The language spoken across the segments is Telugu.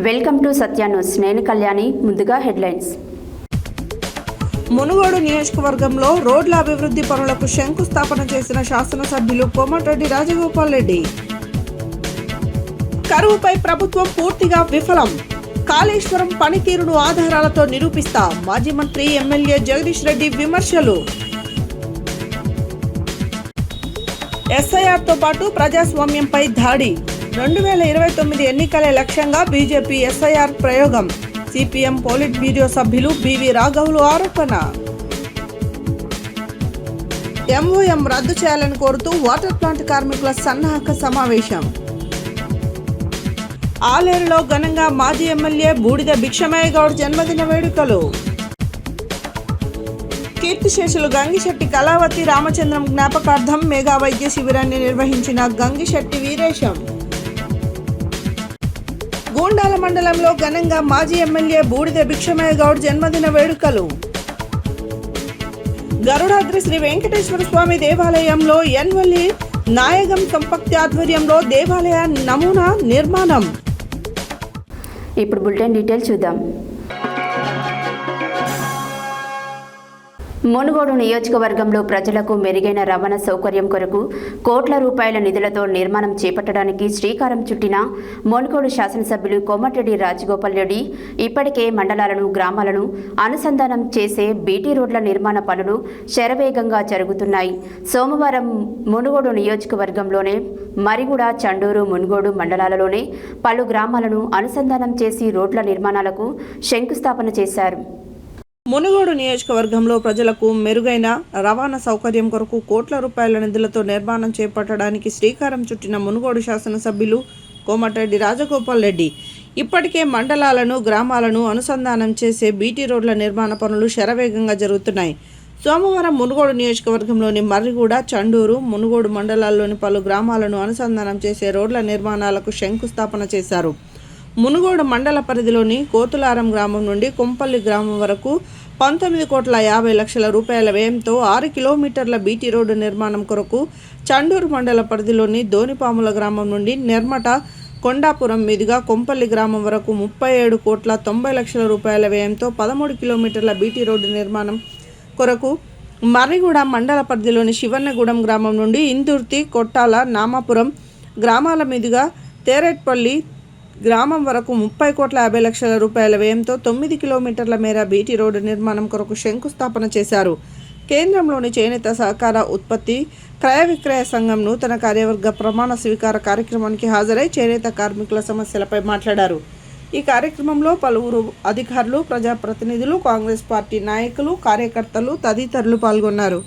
Welcome to Satya news. నేను కళ్యాణి. ముందుగా హెడ్లైన్స్. మునుగోడు నియోజకవర్గంలో రోడ్ల అభివృద్ధి పనులకు శంకుస్థాపన చేసిన శాసనసభ్యులు కోమటిరెడ్డి రాజగోపాల్ రెడ్డి. కరువుపై ప్రభుత్వం పూర్తిగా విఫలం. కాళేశ్వరం పనితీరును ఆధారాలతో నిరూపిస్తా మాజీ మంత్రి ఎమ్మెల్యే జగదీష్ రెడ్డి విమర్శలు. ఎస్ఐఆర్తో పాటు ప్రజాస్వామ్యంపై దాడి. 2029 ఎన్నికలే లక్ష్యంగా బీజేపీ ఎస్ఐఆర్ ప్రయోగం. సిపిఎం పోలిట్ బ్యూరో సభ్యులు బివి రాఘవులు ఆరోపణ. ఎంఓఎం రద్దు చేయాలని కోరుతూ వాటర్ ప్లాంట్ కార్మికుల సన్నాహక సమావేశం. ఆలేరులో ఘనంగా మాజీ ఎమ్మెల్యే బూడిద భిక్షమయ్య గౌడ్ జన్మదిన వేడుకలు. కీర్తిశేషులు గంగిశెట్టి కళావతి రామచంద్రం జ్ఞాపకార్థం మెగా వైద్య శిబిరాన్ని నిర్వహించిన గంగిశెట్టి వీరేశం. గూండాల మండలంలో ఘనంగా మాజీ ఎమ్మెల్యే బూడిద భిక్షమయ్య గౌడ్ జన్మదిన వేడుకలు. గరుడాద్రి శ్రీ వెంకటేశ్వర స్వామి దేవాలయంలో ఎన్వల్లి నాయగం సంపత్తి ఆధ్వర్యంలో దేవాలయ నమూనా నిర్మాణం. ఇప్పుడు బులెటిన్ డీటెయిల్స్ చూద్దాం. మునుగోడు నియోజకవర్గంలో ప్రజలకు మెరుగైన రవాణా సౌకర్యం కొరకు కోట్ల రూపాయల నిధులతో నిర్మాణం చేపట్టడానికి శ్రీకారం చుట్టిన మునుగోడు శాసనసభ్యులు కోమటిరెడ్డి రాజగోపాల్ రెడ్డి ఇప్పటికే మండలాలను గ్రామాలను అనుసంధానం చేసే బీటీ రోడ్ల నిర్మాణ పనులు శరవేగంగా జరుగుతున్నాయి. సోమవారం మునుగోడు నియోజకవర్గంలోనే మరిగూడ, చండూరు, మునుగోడు మండలాలలోనే పలు గ్రామాలను అనుసంధానం చేసి రోడ్ల నిర్మాణాలకు శంకుస్థాపన చేశారు. మునుగోడు నియోజకవర్గంలో ప్రజలకు మెరుగైన రవాణా సౌకర్యం కొరకు కోట్ల రూపాయల నిధులతో నిర్మాణం చేపట్టడానికి శ్రీకారం చుట్టిన మునుగోడు శాసనసభ్యులు కోమటిరెడ్డి రాజగోపాల్ రెడ్డి ఇప్పటికే మండలాలను గ్రామాలను అనుసంధానం చేసే బీటీ రోడ్ల నిర్మాణ పనులు శరవేగంగా జరుగుతున్నాయి. సోమవారం మునుగోడు నియోజకవర్గంలోని మర్రిగూడ, చండూరు, మునుగోడు మండలాల్లోని పలు గ్రామాలను అనుసంధానం చేసే రోడ్ల నిర్మాణాలకు శంకుస్థాపన చేశారు. మునుగోడు మండల పరిధిలోని కోతులారం గ్రామం నుండి కొంపల్లి గ్రామం వరకు 19,50,00,000 రూపాయల వ్యయంతో 6 కిలోమీటర్ల బీటీ రోడ్డు నిర్మాణం కొరకు, చండూరు మండల పరిధిలోని దోనిపాముల గ్రామం నుండి నిర్మట కొండాపురం మీదుగా కొంపల్లి గ్రామం వరకు 37,90,00,000 రూపాయల వ్యయంతో 13 కిలోమీటర్ల బీటీ రోడ్డు నిర్మాణం కొరకు, మర్రిగూడ మండల పరిధిలోని శివన్నగూడెం గ్రామం నుండి ఇందుర్తి, కొట్టాల, నామాపురం గ్రామాల మీదుగా తేరెట్పల్లి గ్రామం వరకు 30,50,00,000 రూపాయల వ్యయంతో 9 కిలోమీటర్ల మేర బీటీ రోడ్డు నిర్మాణం కొరకు శంకుస్థాపన చేశారు. కేంద్రంలోని చేనేత సహకార ఉత్పత్తి క్రయ విక్రయ సంఘం నూతన కార్యవర్గ ప్రమాణ స్వీకార కార్యక్రమానికి హాజరై చేనేత కార్మికుల సమస్యలపై మాట్లాడారు. ఈ కార్యక్రమంలో పలువురు అధికారులు, ప్రజాప్రతినిధులు, కాంగ్రెస్ పార్టీ నాయకులు, కార్యకర్తలు తదితరులు పాల్గొన్నారు.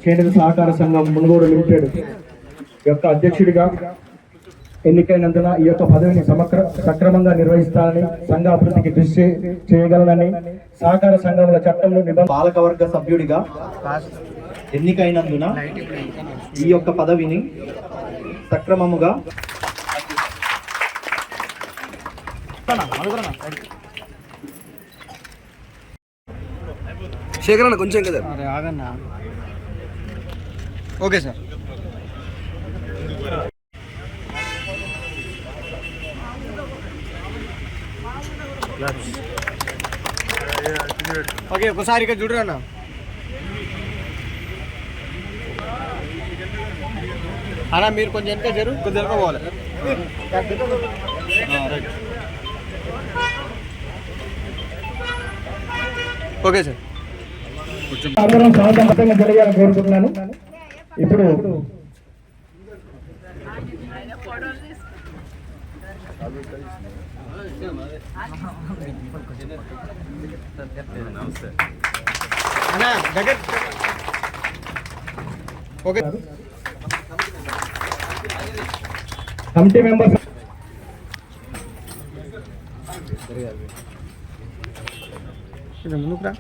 చేనేత సహకార సంఘం మునుగోడు లిమిటెడ్ యొక్క అధ్యక్షుడిగా ఎన్నికైనందున ఈ యొక్క పదవిని సక్రమంగా నిర్వహిస్తానని, సంఘ అభివృద్ధికి కృషి చేయగలనని, సహకార సంఘముల చట్టంలో పాలకవర్గ సభ్యుడిగా ఎన్నికైనందున ఈ యొక్క పదవిని సక్రమముగా శేఖరణ కొంచెం కదా. Okay sir. ఓకే, ఒకసారి ఇక్కడ చూడరా అన్న. అలా మీరు కొంచెం వెనక జరు, కొంచెం వెనక పోవాలి. Okay sir. అందరం శాంతంగా జరిగాలని కోరుకుంటున్నాను. ఇప్పుడు కమిటీ మెంబర్స్ ముందుకురా.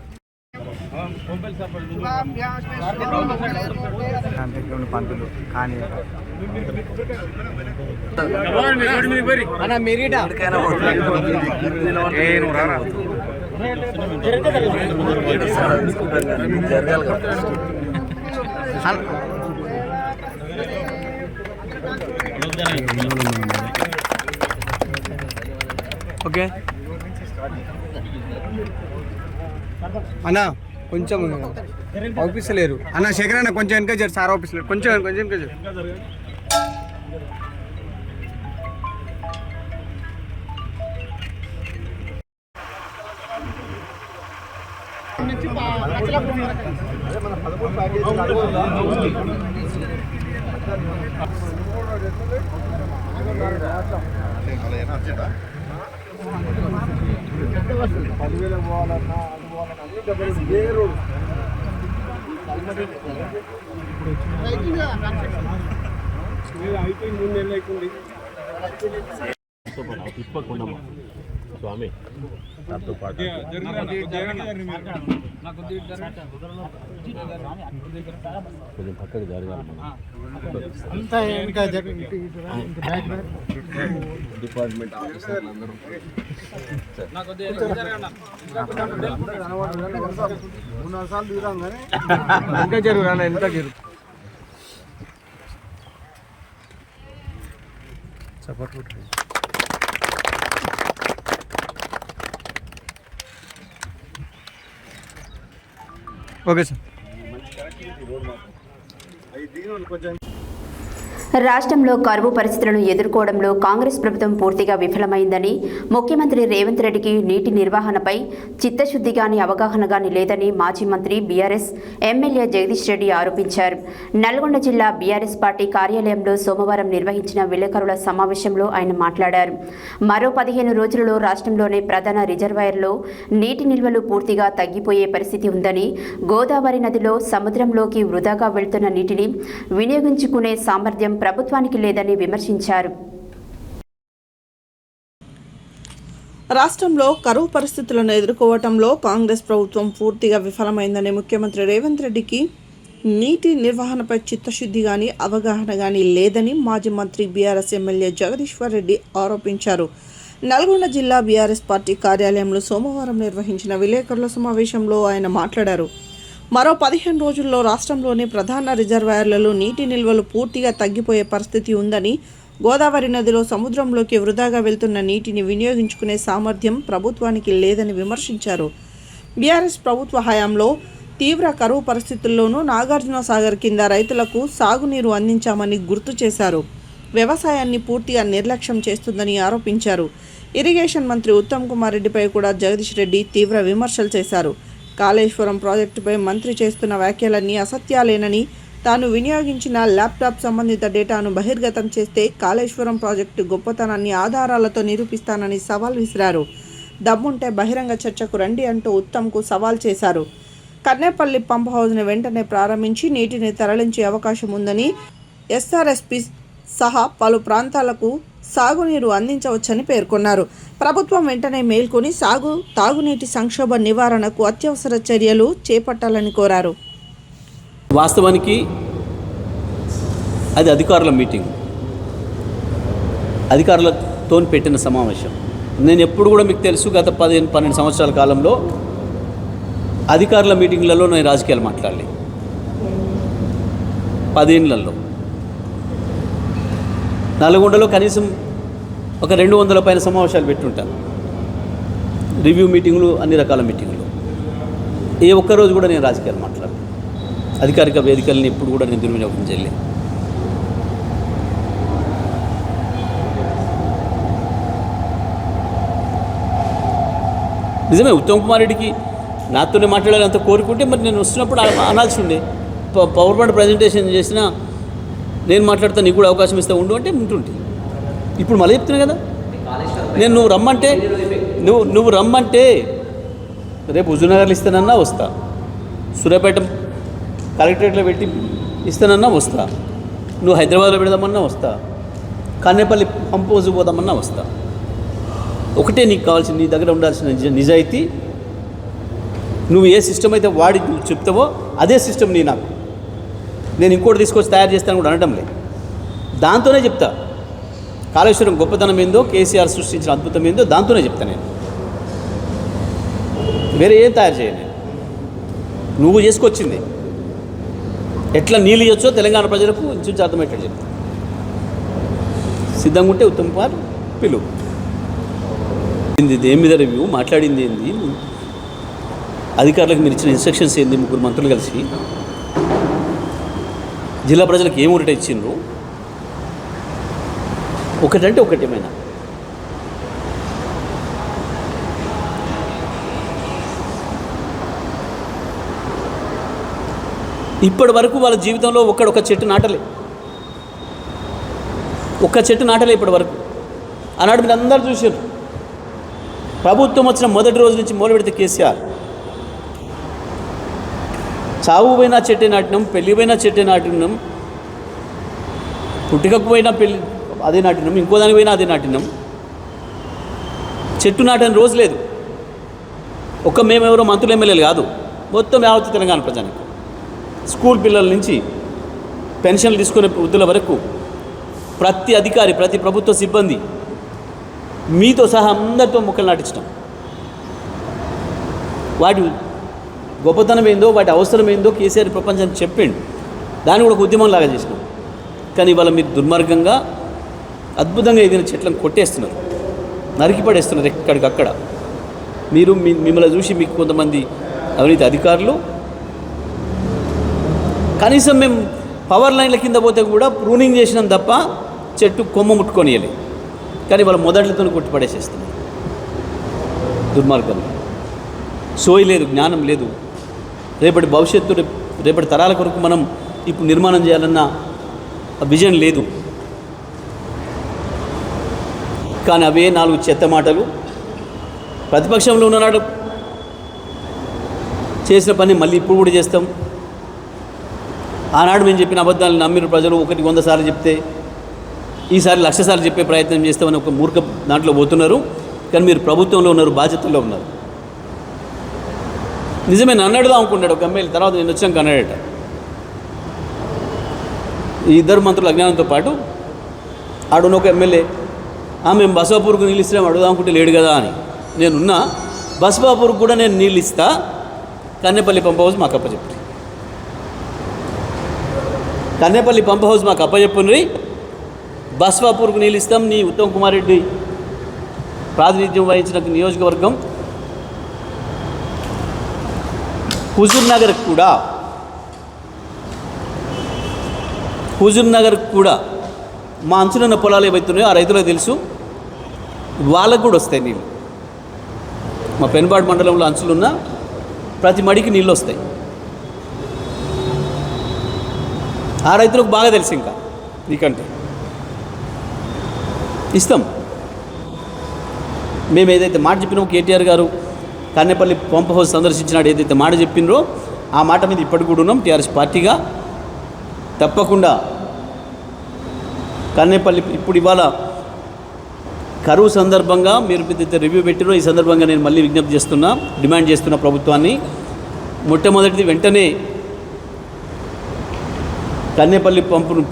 పంతులు కానీ మెరిటా జరగాలి. ఓకే అన్న కొంచెం ఆఫీస్ లేరు అన్న శేఖర్ అన్న కొంచెం వెనక జరు సార్ ఆఫీస్ లేరు కొంచెం వెనక జరు స్వామి నాతో పాటు కొంచెం పక్కకు జరగాలి డిపార్ట్మెంట్ ఆఫీసర్లు అందరూ ఇంకా జరుగు అన్న ఎంత జరుగు సపోర్ట్ ఓకే సార్ రాష్ట్రంలో కరువు పరిస్థితులను ఎదుర్కోవడంలో కాంగ్రెస్ ప్రభుత్వం పూర్తిగా విఫలమైందని ముఖ్యమంత్రి రేవంత్ రెడ్డికి నీటి నిర్వహణపై చిత్తశుద్ధి గాని అవగాహన గాని లేదని మాజీ మంత్రి బీఆర్ఎస్ ఎమ్మెల్యే జగదీష్ రెడ్డి ఆరోపించారు. నల్గొండ జిల్లా బీఆర్ఎస్ పార్టీ కార్యాలయంలో సోమవారం నిర్వహించిన విలేకరుల సమావేశంలో ఆయన మాట్లాడారు. మరో 15 రోజులలో రాష్ట్రంలోని ప్రధాన రిజర్వాయర్లో నీటి నిల్వలు పూర్తిగా తగ్గిపోయే పరిస్థితి ఉందని, గోదావరి నదిలో సముద్రంలోకి వృధాగా వెళ్తున్న నీటిని వినియోగించుకునే సామర్థ్యం ప్రభుత్వానికి లేదని విమర్శించారు. రాష్ట్రంలో కరువు పరిస్థితులను ఎదుర్కోవటంలో కాంగ్రెస్ ప్రభుత్వం పూర్తిగా విఫలమైందని ముఖ్యమంత్రి రేవంత్ రెడ్డికి నీటి నిర్వహణపై చిత్తశుద్ధి గాని అవగాహన గాని లేదని మాజీ మంత్రి బీఆర్ఎస్ ఎమ్మెల్యే జగదీశ్వర్ రెడ్డి ఆరోపించారు. నల్గొండ జిల్లా బీఆర్ఎస్ పార్టీ కార్యాలయంలో సోమవారం నిర్వహించిన విలేకరుల సమావేశంలో ఆయన మాట్లాడారు. మరో 15 రోజుల్లో రాష్ట్రంలోని ప్రధాన రిజర్వాయర్లలో నీటి నిల్వలు పూర్తిగా తగ్గిపోయే పరిస్థితి ఉందని, గోదావరి నదిలో సముద్రంలోకి వృధాగా వెళ్తున్న నీటిని వినియోగించుకునే సామర్థ్యం ప్రభుత్వానికి లేదని విమర్శించారు. బీఆర్ఎస్ ప్రభుత్వ హయాంలో తీవ్ర కరువు పరిస్థితుల్లోనూ నాగార్జున సాగర్ కింద రైతులకు సాగునీరు అందించామని గుర్తు చేశారు. వ్యవసాయాన్ని పూర్తిగా నిర్లక్ష్యం చేస్తుందని ఆరోపించారు. ఇరిగేషన్ మంత్రి ఉత్తమ్ కుమార్ రెడ్డిపై కూడా జగదీష్ రెడ్డి తీవ్ర విమర్శలు చేశారు. కాళేశ్వరం ప్రాజెక్టుపై మంత్రి చేస్తున్న వ్యాఖ్యలన్నీ అసత్యాలేనని, తాను వినియోగించిన ల్యాప్టాప్ సంబంధిత డేటాను బహిర్గతం చేస్తే కాళేశ్వరం ప్రాజెక్టు గొప్పతనాన్ని ఆధారాలతో నిరూపిస్తానని సవాల్ విసిరారు. దమ్ముంటే బహిరంగ చర్చకు రండి అంటూ ఉత్తమ్కు సవాల్ చేశారు. కన్నేపల్లి పంప్ హౌజ్ను వెంటనే ప్రారంభించి నీటిని తరలించే అవకాశం ఉందని, ఎస్ఆర్ఎస్పీ సహా పలు ప్రాంతాలకు సాగునీరు అందించవచ్చని పేర్కొన్నారు. ప్రభుత్వం వెంటనే మేల్కొని తాగునీటి సంక్షోభ నివారణకు అత్యవసర చర్యలు చేపట్టాలని కోరారు. వాస్తవానికి అది అధికారుల మీటింగ్, అధికారులతో పెట్టిన సమావేశం. నేను ఎప్పుడు కూడా మీకు తెలుసు, గత 12 సంవత్సరాల కాలంలో అధికారుల మీటింగ్లలో నేను రాజకీయాలు మాట్లాడలే. 10 ఏళ్లలో నల్గొండలో కనీసం ఒక 200 పైన సమావేశాలు పెట్టుంటాను. రివ్యూ మీటింగులు, అన్ని రకాల మీటింగులు. ఏ ఒక్కరోజు కూడా నేను రాజకీయాలు మాట్లాడలేదు. అధికారిక వేదికల్ని ఎప్పుడు కూడా నేను దుర్వినియోగం చేయలేదు. నిజమే, ఉత్తమ్ కుమార్ రెడ్డికి నాతోనే మాట్లాడాలంత కోరుకుంటే మరి నేను వస్తున్నప్పుడు అనాల్సి ఉండే. పవర్ పాయింట్ ప్రజెంటేషన్ చేసినా నేను మాట్లాడతా, నీకు కూడా అవకాశం ఇస్తా ఉండు అంటే ఉంటుంటే. ఇప్పుడు మళ్ళీ చెప్తున్నా కదా, నేను నువ్వు రమ్మంటే రేపు హుజూర్నగర్లో ఇస్తానన్నా వస్తా, సూర్యాపేట కలెక్టరేట్లో పెట్టి ఇస్తానన్నా వస్తా, నువ్వు హైదరాబాద్లో పెడదామన్నా వస్తా, కన్నేపల్లి పంప్ హౌస్ పోదామన్నా వస్తా. ఒకటే నీకు కావాల్సిన, నీ దగ్గర ఉండాల్సిన నిజాయితీ. నువ్వు ఏ సిస్టమ్ అయితే వాడి నువ్వు చెప్తావో అదే సిస్టమ్ నాకు. నేను ఇంకోటి తీసుకొచ్చి తయారు చేస్తాను కూడా అనడం లేదు. దాంతోనే చెప్తా కాళేశ్వరం గొప్పతనం ఏందో, కేసీఆర్ సృష్టించిన అద్భుతం ఏందో దాంతోనే చెప్తా. నేను వేరే ఏం తయారు చేయను. నువ్వు చేసుకొచ్చింది ఎట్లా నీళ్ళు ఇవ్వచ్చో తెలంగాణ ప్రజలకు చూసి అర్థమయ్యేటట్టు చెప్తా. సిద్ధంగా ఉంటే ఉత్తమ్ కుమార్ పిలువు. దేని మీద రివ్యూ మాట్లాడింది ఏంది, అధికారులకు మీరు ఇచ్చిన ఇన్స్ట్రక్షన్స్ ఏంది, ముగ్గురు మంత్రులు కలిసి జిల్లా ప్రజలకు ఏం ఊరట ఇచ్చిండ్రు, ఒకటంటే ఒకటేమైనా. ఇప్పటి వరకు వాళ్ళ జీవితంలో ఒక్క చెట్టు నాటలే, ఒక్క చెట్టు నాటలే ఇప్పటి వరకు. ఆనాడు మీరు అందరూ చూశారు, ప్రభుత్వం వచ్చిన మొదటి రోజు నుంచి మొదలు పెడితే కేసీఆర్ చావు పోయినా చెట్టే నాటినాం, పెళ్ళి పోయినా చెట్టే నాటినాం, పుట్టికకు పోయినా పెళ్ళి అదే నాటినాం, ఇంకో దానికి పోయినా అదే నాటినాం. చెట్టు నాటని రోజు లేదు. ఒక్క మేమెవరో మంత్రులు ఎమ్మెల్యేలు కాదు, మొత్తం యావత్ తెలంగాణ ప్రజానికి, స్కూల్ పిల్లల నుంచి పెన్షన్లు తీసుకునే వృద్ధుల వరకు ప్రతి అధికారి, ప్రతి ప్రభుత్వ సిబ్బంది మీతో సహా అందరితో మొక్కలు నాటించడం. వాటి గొప్పతనం ఏందో, వాటి అవసరం ఏందో కేసీఆర్ ప్రపంచానికి చెప్పిండు. దాన్ని కూడా ఒక ఉద్యమంలాగా చేసినాం. కానీ ఇవాళ మీరు దుర్మార్గంగా అద్భుతంగా ఏదైనా చెట్లను కొట్టేస్తున్నారు, నరికి పడేస్తున్నారు ఎక్కడికక్కడ. మీరు మిమ్మల్ని చూసి మీకు కొంతమంది అవినీతి అధికారులు కనీసం మేము పవర్ లైన్ల కింద పోతే కూడా ప్రూనింగ్ చేసినాం తప్ప చెట్టు కొమ్మ ముట్టుకొనియలే. కానీ వాళ్ళు మొదట్లతో కొట్టి పడేసేస్తున్నారు. దుర్మార్గం, సోయి లేదు, జ్ఞానం లేదు. రేపటి భవిష్యత్తు, రేపటి తరాల కొరకు మనం ఇప్పుడు నిర్మాణం చేయాలన్న విజన్ లేదు. కానీ అవే 4 చెత్త మాటలు. ప్రతిపక్షంలో ఉన్ననాడు చేసిన పని మళ్ళీ ఇప్పుడు కూడా చేస్తాం. ఆనాడు మేము చెప్పిన అబద్ధాలను నమ్మిన ప్రజలు 100 సార్లు చెప్తే ఈసారి 1,00,000 సార్లు చెప్పే ప్రయత్నం చేస్తామని ఒక మూర్ఖ దాంట్లో పోతున్నారు. కానీ మీరు ప్రభుత్వంలో ఉన్నారు, బాధ్యతల్లో ఉన్నారు. నిజమే అన్నాడుదా అనుకున్నాడు ఒక ఎమ్మెల్యే, తర్వాత నేను వచ్చాక అన్నాడట. ఈ ఇద్దరు మంత్రులు అజ్ఞానంతో పాటు ఆడున్న ఒక ఎమ్మెల్యే మేము బసవాపూర్కు నీళ్ళు ఇస్తాం అడుగుదాం అనుకుంటే లేడు కదా అని. నేనున్నా బసవాపూర్కు కూడా నేను నీళ్ళు ఇస్తా, కన్నేపల్లి పంప్ హౌస్ మాకు అప్పచెప్పు, కన్నేపల్లి పంప్ హౌస్ మాకు అప్పచెప్పుని, బసవాపూర్కు నీళ్ళు ఇస్తాం. నీ ఉత్తమ్ కుమార్ రెడ్డి ప్రాతినిధ్యం వహించిన నియోజకవర్గం హుజూర్ నగర్ కూడా మా అంచులున్న పొలాలు ఏవైతున్నాయో ఆ రైతులకు తెలుసు, వాళ్ళకు కూడా వస్తాయి నీళ్ళు. మా పెనుబాడు మండలంలో అంచులున్న ప్రతి మడికి నీళ్ళు వస్తాయి. ఆ రైతులకు బాగా తెలుసు, ఇంకా నీకంటే ఇస్తాం. మేము ఏదైతే మాట చెప్పినామో కేటీఆర్ గారు కన్నేపల్లి పంప్ హౌస్ సందర్శించినాడు, ఏదైతే మాట చెప్పినరో ఆ మాట మీద ఇప్పటికి కూడా ఉన్నాం. టీఆర్ఎస్ పార్టీగా తప్పకుండా కన్నేపల్లి ఇప్పుడు ఇవాళ కరువు సందర్భంగా మీరు ఏదైతే రివ్యూ పెట్టినో ఈ సందర్భంగా నేను మళ్ళీ విజ్ఞప్తి చేస్తున్నా, డిమాండ్ చేస్తున్న ప్రభుత్వాన్ని, మొట్టమొదటిది వెంటనే కన్నేపల్లి పంపును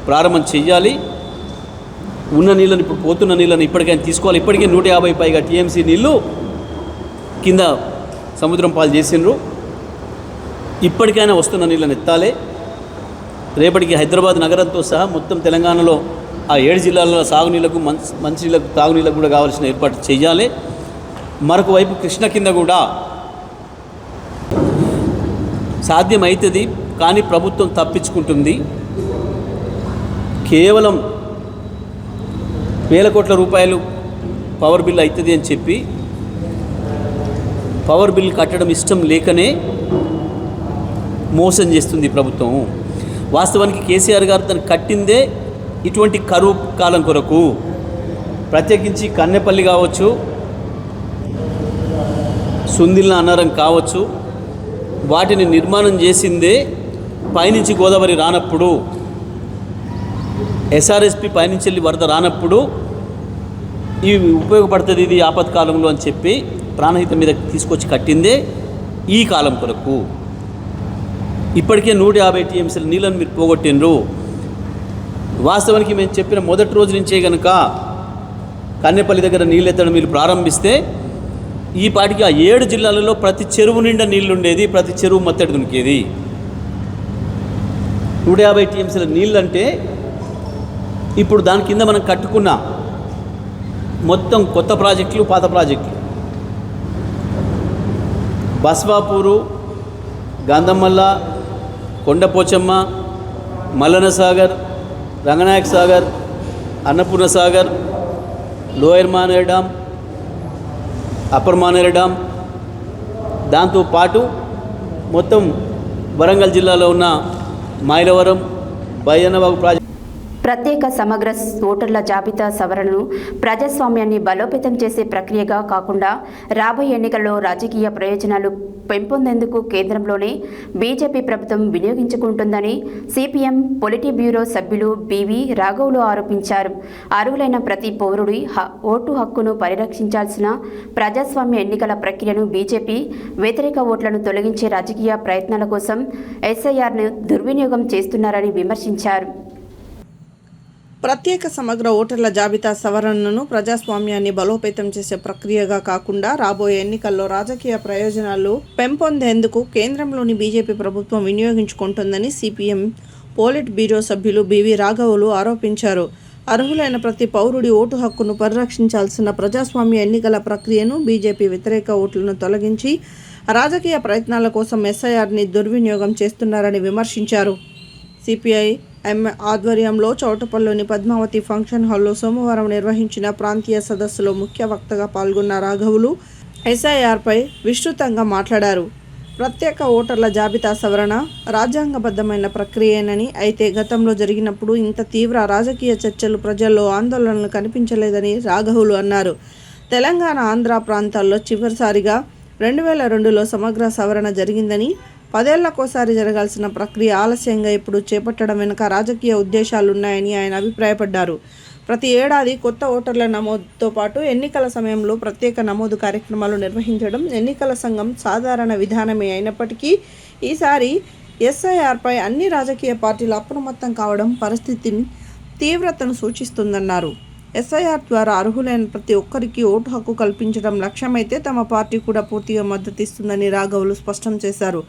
ప్రారంభం చెయ్యాలి. ఉన్న నీళ్ళని, ఇప్పుడు పోతున్న నీళ్ళని ఇప్పటికైనా తీసుకోవాలి. ఇప్పటికే 150 పైగా టీఎంసీ నీళ్ళు కింద సముద్రం పాలు చేసిండ్రు. ఇప్పటికైనా వస్తున్న నీళ్ళని ఎత్తాలి. రేపటికి హైదరాబాద్ నగరంతో సహా మొత్తం తెలంగాణలో ఆ 7 జిల్లాల్లో సాగునీళ్ళకు, మంచినీళ్ళకు, తాగునీళ్ళకు కూడా కావాల్సిన ఏర్పాటు చేయాలి. మరొక వైపు కృష్ణ కింద కూడా సాధ్యమవుతుంది, కానీ ప్రభుత్వం తప్పించుకుంటుంది. కేవలం వేల కోట్ల రూపాయలు పవర్ బిల్ అవుతుంది అని చెప్పి పవర్ బిల్ కట్టడం ఇష్టం లేకనే మోసం చేస్తుంది ప్రభుత్వం. వాస్తవానికి కేసీఆర్ గారు తను కట్టిందే ఇటువంటి కరువు కాలం కొరకు. ప్రత్యేకించి కన్నెపల్లి కావచ్చు, సుందిల్న అన్నారం కావచ్చు, వాటిని నిర్మాణం చేసిందే పైనుంచి గోదావరి రానప్పుడు, ఎస్ఆర్ఎస్పి పైనుంచి వెళ్ళి వరద రానప్పుడు ఇవి ఉపయోగపడుతుంది ఇది ఆపత్కాలంలో అని చెప్పి ప్రాణహిత మీద తీసుకొచ్చి కట్టిందే ఈ కాలం కొరకు. ఇప్పటికే 150 టీఎంసీల నీళ్ళని మీరు పోగొట్టినరు. వాస్తవానికి మేము చెప్పిన మొదటి రోజు నుంచే కనుక కన్నెపల్లి దగ్గర నీళ్ళు ఎత్తడం మీరు ప్రారంభిస్తే ఈ పాటికి ఆ 7 జిల్లాలలో ప్రతి చెరువు నిండా నీళ్ళు ఉండేది, ప్రతి చెరువు మత్తడి దునికేది. 150 టీఎంసీల నీళ్ళు అంటే ఇప్పుడు దాని కింద మనం కట్టుకున్న మొత్తం కొత్త ప్రాజెక్టులు, పాత ప్రాజెక్టులు, Baswapur, Gandhamalla, Kondapochamma, Mallanna Sagar, Ranganayaka Sagar, Annapurna Sagar, lower Maneru dam, upper Maneru dam, దాంతోపాటు మొత్తం వరంగల్ జిల్లాలో ఉన్న మైలవరం, బయ్యన్నవాగు ప్రాజెక్టు. ప్రత్యేక సమగ్ర ఓటర్ల జాబితా సవరణను ప్రజాస్వామ్యాన్ని బలోపేతం చేసే ప్రక్రియగా కాకుండా రాబోయే ఎన్నికల్లో రాజకీయ ప్రయోజనాలు పెంపొందేందుకు కేంద్రంలోనే బీజేపీ ప్రభుత్వం వినియోగించుకుంటుందని సిపిఎం పొలిటీ బ్యూరో సభ్యులు బివి రాఘవులు ఆరోపించారు. అర్హులైన ప్రతి పౌరుడి ఓటు హక్కును పరిరక్షించాల్సిన ప్రజాస్వామ్య ఎన్నికల ప్రక్రియను బీజేపీ వ్యతిరేక ఓట్లను తొలగించే రాజకీయ ప్రయత్నాల కోసం ఎస్ఐఆర్ను దుర్వినియోగం చేస్తున్నారని విమర్శించారు. ప్రత్యేక సమగ్ర ఓటర్ల జాబితా సవరణను ప్రజాస్వామ్యాన్ని బలోపేతం చేసే ప్రక్రియగా కాకుండా రాబోయే ఎన్నికల్లో రాజకీయ ప్రయోజనాలు పెంపొందేందుకు కేంద్రంలోని బీజేపీ ప్రభుత్వం వినియోగించుకుంటుందని సిపిఎం పోలిట్ బ్యూరో సభ్యులు బివి రాఘవులు ఆరోపించారు. అర్హులైన ప్రతి పౌరుడి ఓటు హక్కును పరిరక్షించాల్సిన ప్రజాస్వామ్య ఎన్నికల ప్రక్రియను బీజేపీ వ్యతిరేక ఓట్లను తొలగించి రాజకీయ ప్రయత్నాల కోసం ఎస్ఐఆర్ని దుర్వినియోగం చేస్తున్నారని విమర్శించారు. సిపిఐ ఆధ్వర్యంలో చౌటపల్లిలోని పద్మావతి ఫంక్షన్ హాల్లో సోమవారం నిర్వహించిన ప్రాంతీయ సదస్సులో ముఖ్య వక్తగా పాల్గొన్న రాఘవులు ఎస్ఐఆర్పై విస్తృతంగా మాట్లాడారు. ప్రత్యేక ఓటర్ల జాబితా సవరణ రాజ్యాంగబద్ధమైన ప్రక్రియేనని, అయితే గతంలో జరిగినప్పుడు ఇంత తీవ్ర రాజకీయ చర్చలు, ప్రజల్లో ఆందోళనలు కనిపించలేదని రాఘవులు అన్నారు. తెలంగాణ, ఆంధ్ర ప్రాంతాల్లో చివరిసారిగా 2002లో సమగ్ర సవరణ జరిగిందని, 10 ఏళ్లకోసారి జరగాల్సిన ప్రక్రియ ఆలస్యంగా ఇప్పుడు చేపట్టడం వెనుక రాజకీయ ఉద్దేశాలున్నాయని ఆయన అభిప్రాయపడ్డారు. ప్రతి ఏడాది కొత్త ఓటర్ల నమోదుతో పాటు ఎన్నికల సమయంలో ప్రత్యేక నమోదు కార్యక్రమాలు నిర్వహించడం ఎన్నికల సంఘం సాధారణ విధానమే అయినప్పటికీ ఈసారి ఎస్ఐఆర్పై అన్ని రాజకీయ పార్టీలు అప్రమత్తం కావడం పరిస్థితిని తీవ్రతను సూచిస్తుందన్నారు. ఎస్ఐఆర్ ద్వారా అర్హులైన ప్రతి ఒక్కరికి ఓటు హక్కు కల్పించడం లక్ష్యమైతే తమ పార్టీ కూడా పూర్తిగా మద్దతిస్తుందని రాఘవులు స్పష్టం చేశారు.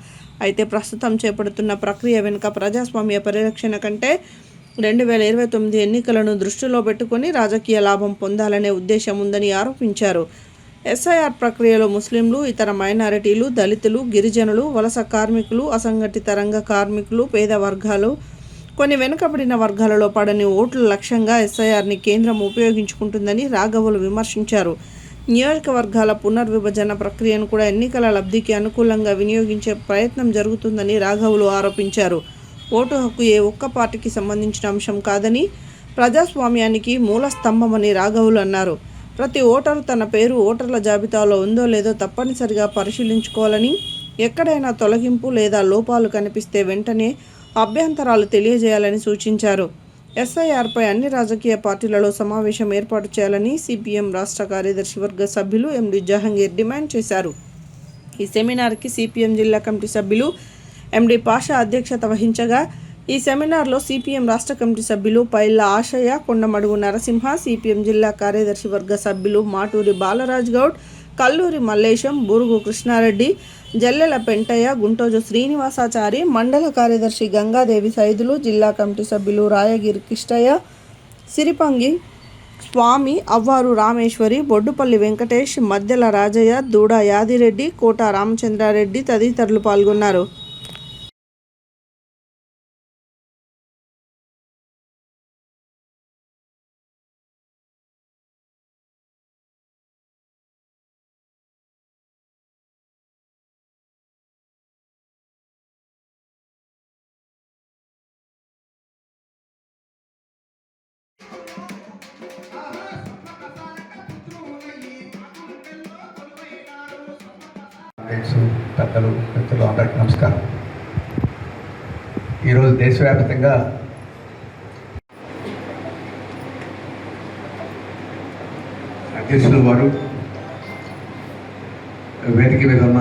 అయితే ప్రస్తుతం చేపడుతున్న ప్రక్రియ వెనుక ప్రజాస్వామ్య పరిరక్షణ కంటే 2029 ఎన్నికలను దృష్టిలో పెట్టుకుని రాజకీయ లాభం పొందాలనే ఉద్దేశం ఉందని ఆరోపించారు. ఎస్ఐఆర్ ప్రక్రియలో ముస్లింలు, ఇతర మైనారిటీలు, దళితులు, గిరిజనులు, వలస కార్మికులు, అసంఘటిత రంగ కార్మికులు, పేద వర్గాలు, కొన్ని వెనుకబడిన వర్గాలలో పడని ఓట్ల లక్ష్యంగా ఎస్ఐఆర్ని కేంద్రం ఉపయోగించుకుంటుందని రాఘవులు విమర్శించారు. నియోజకవర్గాల పునర్విభజన ప్రక్రియను కూడా ఎన్నికల లబ్ధికి అనుకూలంగా వినియోగించే ప్రయత్నం జరుగుతుందని రాఘవులు ఆరోపించారు. ఓటు హక్కు ఏ ఒక్క పార్టీకి సంబంధించిన అంశం కాదని, ప్రజాస్వామ్యానికి మూల స్తంభమని రాఘవులు అన్నారు. ప్రతి ఓటరు తన పేరు ఓటర్ల జాబితాలో ఉందో లేదో తప్పనిసరిగా పరిశీలించుకోవాలని, ఎక్కడైనా తొలగింపు లేదా లోపాలు కనిపిస్తే వెంటనే అభ్యంతరాలు తెలియజేయాలని సూచించారు. ఎస్ఐఆర్పై అన్ని రాజకీయ పార్టీలలో సమావేశం ఏర్పాటు చేయాలని సిపిఎం రాష్ట్ర కార్యదర్శి వర్గ సభ్యులు ఎండి జహంగీర్ డిమాండ్ చేశారు. ఈ సెమినార్కి సిపిఎం జిల్లా కమిటీ సభ్యులు ఎండి పాషా అధ్యక్షత వహించగా, ఈ సెమినార్లో సిపిఎం రాష్ట్ర కమిటీ సభ్యులు పైళ్ళ ఆశయ్య, కొండమడుగు నరసింహ, సిపిఎం జిల్లా కార్యదర్శి వర్గ సభ్యులు మాటూరి బాలరాజ్ గౌడ్, కల్లూరి మల్లేశం, బూరుగు కృష్ణారెడ్డి, జల్లెల పెంటయ్య, గుంటోజు శ్రీనివాసాచారి, మండల కార్యదర్శి గంగాదేవి సైదులు, జిల్లా కమిటీ సభ్యులు రాయగిరి కిష్టయ్య, సిరిపంగి స్వామి, అవ్వారు రామేశ్వరి, బొడ్డుపల్లి వెంకటేష్, మద్దెల రాజయ్య, దూడ యాదిరెడ్డి, కోట రామచంద్రారెడ్డి తదితరులు పాల్గొన్నారు. పెద్దలు, మిత్రులు అందరికీ నమస్కారం. ఈరోజు దేశవ్యాప్తంగా అధ్యక్షులు వారు వేదిక మీద ఉన్న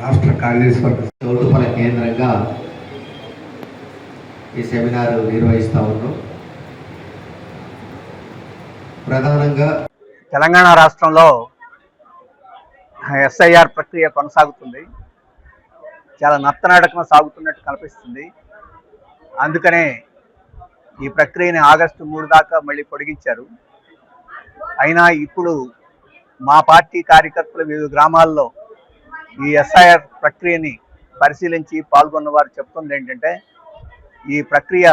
రాష్ట్ర కార్యదర్శి వర్గ చౌటుపల్లి కేంద్రంగా ఈ సెమినార్ నిర్వహిస్తూ ఉన్నాం. ప్రధానంగా తెలంగాణ రాష్ట్రంలో ఎస్ఐఆర్ ప్రక్రియ కొనసాగుతుంది. చాలా నత్తనాటకం సాగుతున్నట్టు కనిపిస్తుంది. అందుకనే ఈ ప్రక్రియని ఆగస్టు 3 దాకా మళ్ళీ పొడిగించారు. అయినా ఇప్పుడు మా పార్టీ కార్యకర్తలు వివిధ గ్రామాల్లో ఈ ఎస్ఐఆర్ ప్రక్రియని పరిశీలించి పాల్గొన్న వారు చెప్తుంది ఏంటంటే ఈ ప్రక్రియ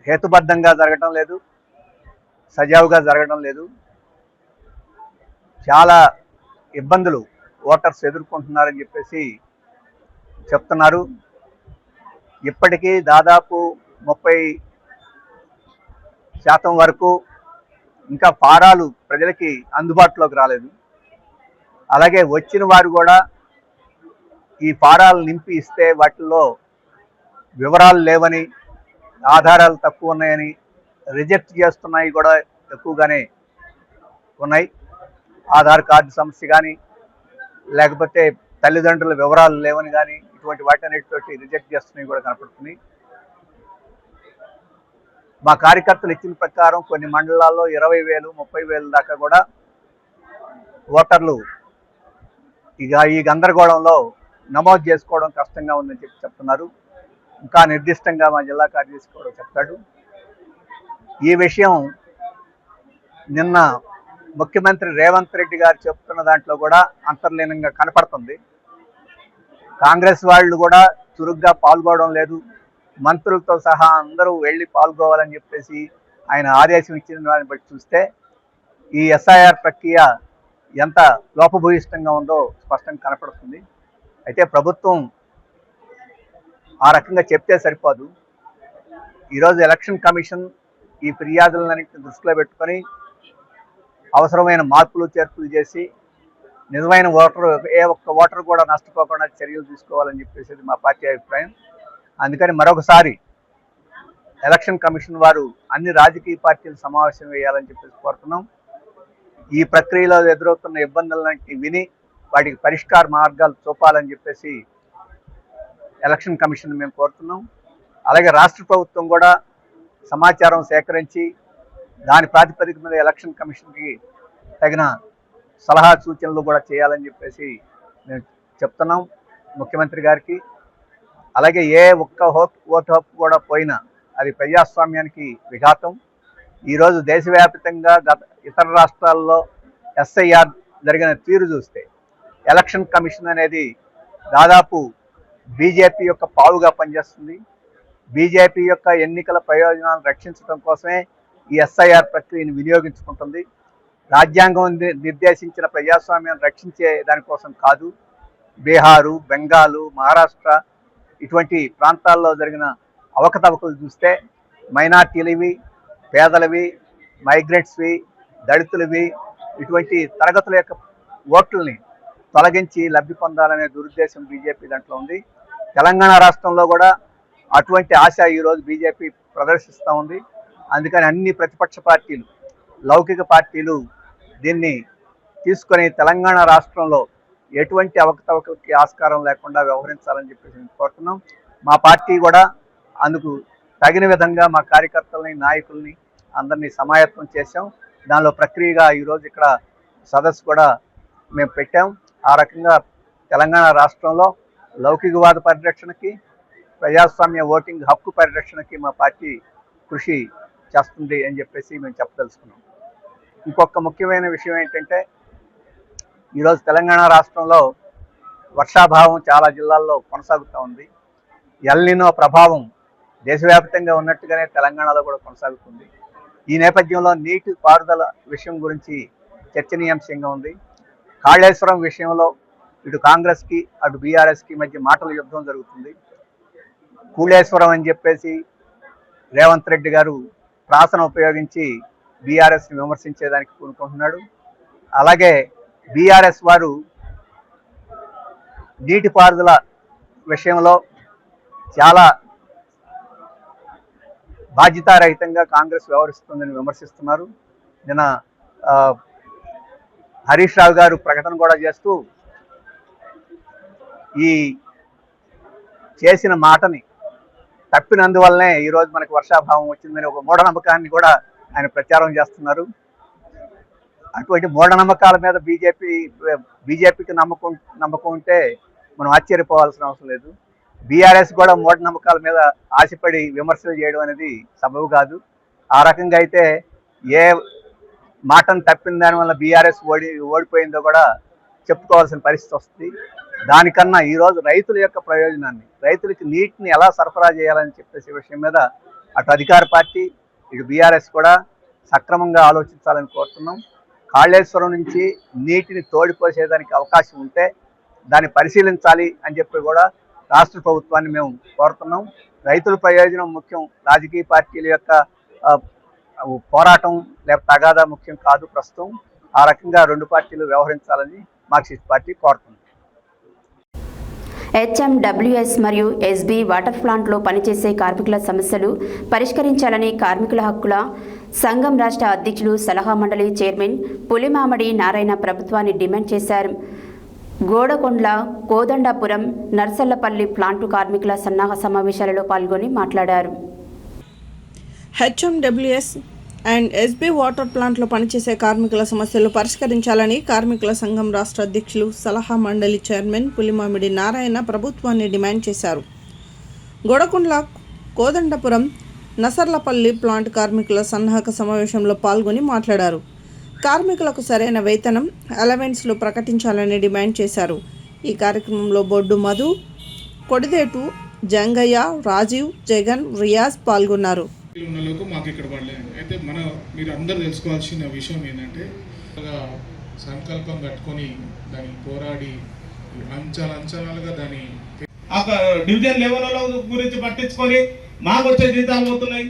హేతుబద్ధంగా జరగడం లేదు, సజావుగా జరగడం లేదు. చాలా ఇబ్బందులు ఓటర్స్ ఎదుర్కొంటున్నారని చెప్పేసి చెప్తున్నారు. ఇప్పటికీ దాదాపు 30% వరకు ఇంకా ఫారాలు ప్రజలకి అందుబాటులోకి రాలేదు. అలాగే వచ్చిన వారు కూడా ఈ ఫారాలు నింపి ఇస్తే వాటిల్లో వివరాలు లేవని, ఆధారాలు తక్కువ ఉన్నాయని రిజెక్ట్ చేస్తున్నాయి కూడా ఎక్కువగానే ఉన్నాయి. ఆధార్ కార్డు సమస్య కానీ, లేకపోతే తల్లిదండ్రుల వివరాలు లేవని కానీ, ఇటువంటి వాటన్నిటితోటి రిజెక్ట్ చేస్తున్నాయి కూడా కనపడుతుంది. మా కార్యకర్తలు ఇచ్చిన ప్రకారం కొన్ని మండలాల్లో 20,000, 30,000 దాకా కూడా ఓటర్లు ఇక ఈ గందరగోళంలో నమోదు చేసుకోవడం కష్టంగా ఉందని చెప్తున్నారు. ఇంకా నిర్దిష్టంగా మా జిల్లా కార్యదర్శి కూడా చెప్తాడు. ఈ విషయం నిన్న ముఖ్యమంత్రి రేవంత్ రెడ్డి గారు చెప్తున్న దాంట్లో కూడా అంతర్లీనంగా కనపడుతుంది. కాంగ్రెస్ వాళ్ళు కూడా చురుగ్గా పాల్గొనడం లేదు. మంత్రులతో సహా అందరూ వెళ్ళి పాల్గొవాలని చెప్పేసి ఆయన ఆదేశం ఇచ్చిన దాన్ని బట్టి చూస్తే ఈ ఎస్ఐఆర్ ప్రక్రియ ఎంత లోపభూయిష్టంగా ఉందో స్పష్టంగా కనపడుతుంది. అయితే ప్రభుత్వం ఆ రకంగా చెప్తే సరిపోదు. ఈరోజు ఎలక్షన్ కమిషన్ ఈ ఫిర్యాదులన్నింటినీ దృష్టిలో పెట్టుకొని అవసరమైన మార్పులు చేర్పులు చేసి నిజమైన ఓటరు ఏ ఒక్క ఓటరు కూడా నష్టపోకుండా చర్యలు తీసుకోవాలని చెప్పేసి మా పార్టీ అభిప్రాయం. అందుకని మరొకసారి ఎలక్షన్ కమిషన్ వారు అన్ని రాజకీయ పార్టీలు సమావేశం వేయాలని చెప్పేసి కోరుతున్నాం. ఈ ప్రక్రియలో ఎదురవుతున్న ఇబ్బందులన్నింటినీ విని వాటికి పరిష్కార మార్గాలు చూపాలని చెప్పేసి ఎలక్షన్ కమిషన్ మేము కోరుతున్నాం. అలాగే రాష్ట్ర ప్రభుత్వం కూడా సమాచారం సేకరించి దాని ప్రాతిపదిక మీద ఎలక్షన్ కమిషన్కి తగిన సలహా సూచనలు కూడా చేయాలని చెప్పేసి మేము చెప్తున్నాం ముఖ్యమంత్రి గారికి. అలాగే ఏ ఒక్క ఓటు హక్కు కూడా పోయినా అది ప్రజాస్వామ్యానికి విఘాతం. ఈరోజు దేశవ్యాప్తంగా ఇతర రాష్ట్రాల్లో ఎస్ఐఆర్ జరిగిన తీరు చూస్తే ఎలక్షన్ కమిషన్ అనేది దాదాపు బీజేపీ యొక్క పావుగా పనిచేస్తుంది. బీజేపీ యొక్క ఎన్నికల ప్రయోజనాలను రక్షించడం కోసమే ఈ ఎస్ఐఆర్ ప్రక్రియను వినియోగించుకుంటుంది. రాజ్యాంగం నిర్దేశించిన ప్రజాస్వామ్యాన్ని రక్షించే దానికోసం కాదు. బీహారు, బెంగాలు, మహారాష్ట్ర ఇటువంటి ప్రాంతాల్లో జరిగిన అవకతవకలు చూస్తే మైనార్టీలవి, పేదలవి, మైగ్రెంట్స్వి, దళితులవి ఇటువంటి తరగతుల యొక్క ఓట్లని తొలగించి లబ్ధి పొందాలనే దురుద్దేశం బీజేపీ దాంట్లో ఉంది. తెలంగాణ రాష్ట్రంలో కూడా అటువంటి ఆశ ఈరోజు బీజేపీ ప్రదర్శిస్తూ ఉంది. అందుకని అన్ని ప్రతిపక్ష పార్టీలు, లౌకిక పార్టీలు దీన్ని తీసుకొని తెలంగాణ రాష్ట్రంలో ఎటువంటి అవకతవకలకి ఆస్కారం లేకుండా వ్యవహరించాలని చెప్పేసి కోరుతున్నాం. మా పార్టీ కూడా అందుకు తగిన విధంగా మా కార్యకర్తలని, నాయకుల్ని అందరినీ సమాయత్తం చేశాం. దానిలో ప్రక్రియగా ఈరోజు ఇక్కడ సదస్సు కూడా మేము పెట్టాం. ఆ రకంగా తెలంగాణ రాష్ట్రంలో లౌకికవాద పరిరక్షణకి, ప్రజాస్వామ్య ఓటింగ్ హక్కు పరిరక్షణకి మా పార్టీ కృషి చేస్తుంది అని చెప్పేసి మేము చెప్పదలుచుకున్నాం. ఇంకొక ముఖ్యమైన విషయం ఏంటంటే ఈరోజు తెలంగాణ రాష్ట్రంలో వర్షాభావం చాలా జిల్లాల్లో కొనసాగుతూ ఉంది. ఎల్నినో ప్రభావం దేశవ్యాప్తంగా ఉన్నట్టుగానే తెలంగాణలో కూడా కొనసాగుతుంది. ఈ నేపథ్యంలో నీటి పారుదల విషయం గురించి చర్చనీయాంశంగా ఉంది. కాళేశ్వరం విషయంలో ఇటు కాంగ్రెస్కి అటు బీఆర్ఎస్కి మధ్య మాటల యుద్ధం జరుగుతుంది. కూళేశ్వరం అని చెప్పేసి రేవంత్ రెడ్డి గారు ప్రాసను ఉపయోగించి బీఆర్ఎస్ని విమర్శించేదానికి పూనుకుంటున్నాడు. అలాగే బీఆర్ఎస్ వారు నీటిపారుదల విషయంలో చాలా బాధ్యతారహితంగా కాంగ్రెస్ వ్యవహరిస్తుందని విమర్శిస్తున్నారు. నిన్న హరీష్ రావు గారు ప్రకటన కూడా చేస్తూ ఈ చేసిన మాటని తప్పినందువల్లనే ఈరోజు మనకు వర్షాభావం వచ్చిందని ఒక మూఢనమ్మకాన్ని కూడా ఆయన ప్రచారం చేస్తున్నారు. అటువంటి మూఢనమ్మకాల మీద బీజేపీకి నమ్మకం ఉంటే మనం ఆశ్చర్యపోవాల్సిన అవసరం లేదు. బీఆర్ఎస్ కూడా మూఢనమ్మకాల మీద ఆశపడి విమర్శలు చేయడం అనేది సబబు కాదు. ఆ రకంగా అయితే ఏ మాటను తప్పిన దానివల్ల బీఆర్ఎస్ ఓడిపోయిందో కూడా చెప్పుకోవాల్సిన పరిస్థితి వస్తుంది. దానికన్నా ఈరోజు రైతుల యొక్క ప్రయోజనాన్ని, రైతులకి నీటిని ఎలా సరఫరా చేయాలని చెప్పేసి విషయం మీద అటు అధికార పార్టీ ఇటు బీఆర్ఎస్ కూడా సక్రమంగా ఆలోచించాలని కోరుతున్నాం. కాళేశ్వరం నుంచి నీటిని తోడిపోసేదానికి అవకాశం ఉంటే దాన్ని పరిశీలించాలి అని చెప్పి కూడా రాష్ట్ర ప్రభుత్వాన్ని మేము కోరుతున్నాం. రైతుల ప్రయోజనం ముఖ్యం, రాజకీయ పార్టీల యొక్క పోరాటం లేకపోతే తగాదా ముఖ్యం కాదు ప్రస్తుతం. ఆ రకంగా రెండు పార్టీలు వ్యవహరించాలని మార్క్సిస్ట్ పార్టీ కోరుతుంది. హెచ్ఎండబ్ల్యూఎస్ మరియు ఎస్బీ వాటర్ ప్లాంట్లో పనిచేసే కార్మికుల సమస్యలు పరిష్కరించాలని కార్మికుల హక్కుల సంఘం రాష్ట్ర అధ్యక్షులు సలహా మండలి చైర్మన్ పులిమామిడి నారాయణ ప్రభుత్వాన్ని డిమాండ్ చేశారు. గోడకొండ్ల, కోదండాపురం, నర్సల్లపల్లి ప్లాంటు కార్మికుల సన్నాహ సమావేశాలలో పాల్గొని మాట్లాడారు. హెచ్ఎండబ్ల్యూఎస్ అండ్ ఎస్బీ వాటర్ ప్లాంట్లో పనిచేసే కార్మికుల సమస్యలు పరిష్కరించాలని కార్మికుల సంఘం రాష్ట్ర అధ్యక్షులు సలహా మండలి చైర్మన్ పులిమామిడి నారాయణ ప్రభుత్వాన్ని డిమాండ్ చేశారు. గోడకొండ్ల, కోదండపురం, నసర్లపల్లి ప్లాంట్ కార్మికుల సన్నాహక సమావేశంలో పాల్గొని మాట్లాడారు. కార్మికులకు సరైన వేతనం, అలవెన్స్లు ప్రకటించాలని డిమాండ్ చేశారు. ఈ కార్యక్రమంలో బొడ్డు మధు, కొడిదేటు, జంగయ్య, రాజీవ్, జగన్, రియాజ్ పాల్గొన్నారు. ఉన్నలోకి మాకు ఇక్కడ పడలేదు. అయితే మీరు అందరూ తెలుసుకోవాల్సిన విషయం ఏంటంటే సంకల్పం కట్టుకొని దాన్ని పోరాడి అంచనాలుగా దాన్ని డివిజన్ లెవెల్లో గురించి పట్టించుకొని మాకు వచ్చే జీతాలు పోతున్నాయి.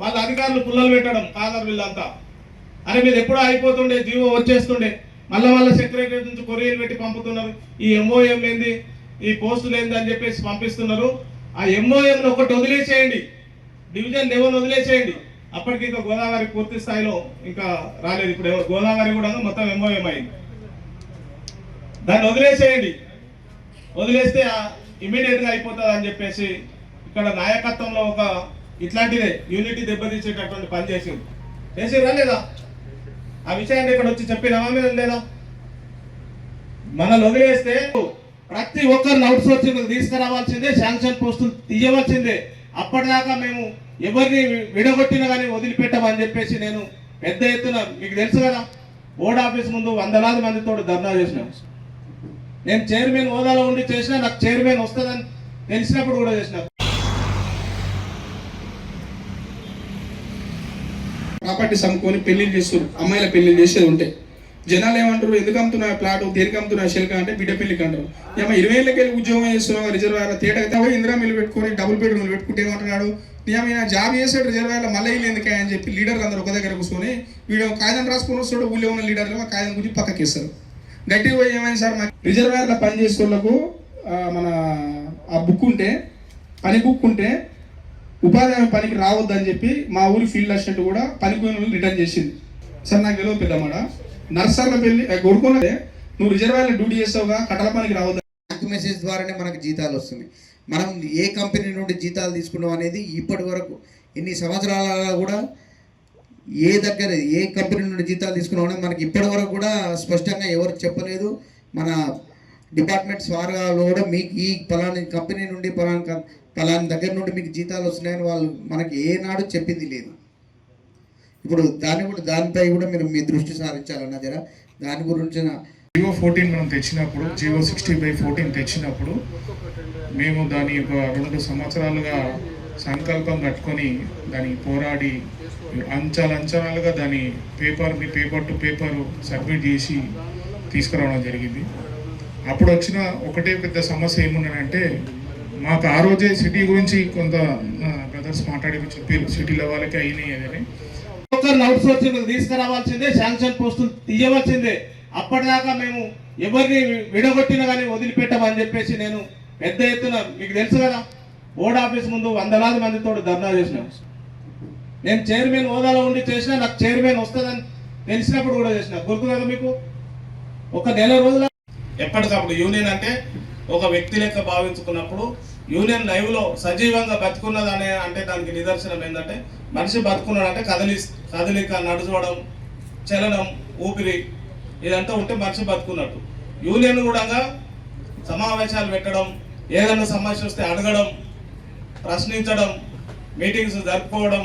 వాళ్ళ అధికారులు పుల్లలు పెట్టడం కాదర్ వీళ్ళంతా. అరే మీరు ఎప్పుడో అయిపోతుండే, జీవో వచ్చేస్తుండే, మళ్ళీ వాళ్ళ సెక్రటరీ నుంచి కొరియలు పెట్టి పంపుతున్నారు. ఈ ఎంఓఎం ఏంది, ఈ పోస్టులు ఏంది అని చెప్పేసి పంపిస్తున్నారు. ఆ ఎంఓఎంను ఒకటి వదిలేసేయండి, డివిజన్ లెవెల్ వదిలేసేయండి. అప్పటికి ఇంకా గోదావరి పూర్తి స్థాయిలో ఇంకా రాలేదు. ఇప్పుడు గోదావరి కూడా మొత్తం ఎంఓఎం అయింది. దాన్ని వదిలేసేయండి. వదిలేస్తే ఇమీడియట్గా అయిపోతుంది అని చెప్పేసి ఇక్కడ నాయకత్వంలో ఒక ఇట్లాంటిదే యూనిటీ దెబ్బతీసేటటువంటి పని చేసిరా లేదా? ఆ విషయాన్ని ఇక్కడ వచ్చి చెప్పినామా మీద లేదా? మనల్ని వదిలేస్తే ప్రతి ఒక్కరిని అవుట్ సోర్సింగ్ తీసుకురావాల్సిందే, శాంక్షన్ పోస్టులు తీయవలసిందే. అప్పటిదాకా మేము ఎవరిని విడగొట్టినా కానీ వదిలిపెట్టామని చెప్పేసి నేను పెద్ద ఎత్తున, మీకు తెలుసు కదా, బోర్డు ఆఫీస్ ముందు వందలాది మందితో ధర్నా చేసినాం. నేను చైర్మన్ హోదాలో ఉండి చేసినా, నాకు చైర్మన్ వస్తుందని తెలిసినప్పుడు కూడా చేసిన. ప్రాపర్టీ సమ్ముకొని పెళ్లిళ్ళు చేస్తారు, అమ్మాయిల పెళ్లిళ్ళు చేసేది ఉంటే జనాలు ఏమంటారు, ఎందుకు అమ్ముతున్నా ప్లాట్, దేనికి అమ్ముతున్నా శిల్క అంటే బిడ్డ పెళ్లికి అంటారు. ఏమో 20 ఏళ్ళకి వెళ్ళి ఉద్యోగం చేస్తున్నావు రిజర్వాయర్ తేటగా ఇందిరా మిల్లు పెట్టుకొని డబుల్ బెడ్రూమ్లు పెట్టుకుంటే ఏమంటున్నాడు, ఏమైనా జాబ్ చేసాడు రిజర్వాయర్లో మళ్ళీ వీళ్ళు ఎందుకే అని చెప్పి లీడర్లు అందరూ ఒక దగ్గర కూర్చొని వీడు కాగితం రాసుకొని వస్తాడు. ఊళ్ళో ఉన్న లీడర్లు ఆ కాగితం గురించి పక్కకి ఇస్తారు. గట్టిగా పోయి ఏమైంది సార్, రిజర్వాయర్లో పని చేసే వాళ్ళకు మన ఆ బుక్ ఉంటే, పని బుక్ ఉంటే ఉపాధి హామీ పనికి రావద్దని చెప్పి మా ఊరి ఫీల్డ్ అసిస్టెంట్ కూడా పనికి రిటర్న్ చేసింది. సార్ నాకు తెలియదు పెద్దమాట, నర్సర్ల పెళ్లి కొడుకున్నదే నువ్వు రిజర్వాయర్లో డ్యూటీ చేస్తావుగా, కట్టల పనికి రావద్దు. మెసేజ్ ద్వారానే మనకు జీతాలు వస్తున్నాయి. మనం ఏ కంపెనీ నుండి జీతాలు తీసుకున్నాం అనేది ఇప్పటి వరకు ఇన్ని సంవత్సరాల కూడా ఏ కంపెనీ నుండి జీతాలు తీసుకున్నాం అనేది మనకి ఇప్పటి వరకు కూడా స్పష్టంగా ఎవరు చెప్పలేదు. మన డిపార్ట్మెంట్స్ వారాలో కూడా మీకు ఈ పలానా కంపెనీ నుండి పలానా దగ్గర నుండి మీకు జీతాలు వస్తున్నాయని వాళ్ళు మనకి ఏనాడు చెప్పింది లేదు. ఇప్పుడు దానిపై కూడా మీరు మీ దృష్టి సారించాలన్నా జర దాని గురించి. జియో 14 మనం తెచ్చినప్పుడు, జియో 60/14 తెచ్చినప్పుడు మేము దాని ఒక 2 సంవత్సరాలుగా సంకల్పం కట్టుకొని దాన్ని పోరాడి అంచనాలుగా దాని పేపర్ టు పేపర్ సబ్మిట్ చేసి తీసుకురావడం జరిగింది. అప్పుడు వచ్చిన ఒకటే పెద్ద సమస్య ఏమున్నానంటే, మాకు ఆ రోజే సిటీ గురించి కొంత బ్రదర్స్ మాట్లాడి చెప్పారు, సిటీ లెవెల్కి అయినాయి అదని. ఒక్కరిని అవుట్ సోర్సింగ్ తీసుకురావాల్సిందే, శాంక్షన్ పోస్టులు తీయవలసిందే. అప్పటిదాకా మేము ఎవరిని విడగొట్టినా కానీ వదిలిపెట్టామని చెప్పేసి నేను పెద్ద ఎత్తున, మీకు తెలుసు కదా, బోర్డు ఆఫీస్ ముందు వందలాది మందితో ధర్నా చేసినాం. నేను చైర్మన్ హోదాలో ఉండి చేసినా, నాకు చైర్మన్ వస్తుందని తెలిసినప్పుడు కూడా చేసిన. గుర్తు కదా మీకు? ఒక నెల రోజుల ఎప్పటికప్పుడు యూనియన్ అంటే ఒక వ్యక్తి లెక్క భావించుకున్నప్పుడు యూనియన్ లైవ్లో సజీవంగా బతుకున్నదనే అంటే దానికి నిదర్శనం ఏంటంటే, మనిషి బతుకున్నాడంటే కదలిక, నడుచడం, చలనం, ఊపిరి ఇదంతా ఉంటే మనిషి బతుకున్నట్టు. యూనియన్ కూడా సమావేశాలు పెట్టడం, ఏదైనా సమస్య వస్తే అడగడం, ప్రశ్నించడం, మీటింగ్స్ జరుపుకోవడం,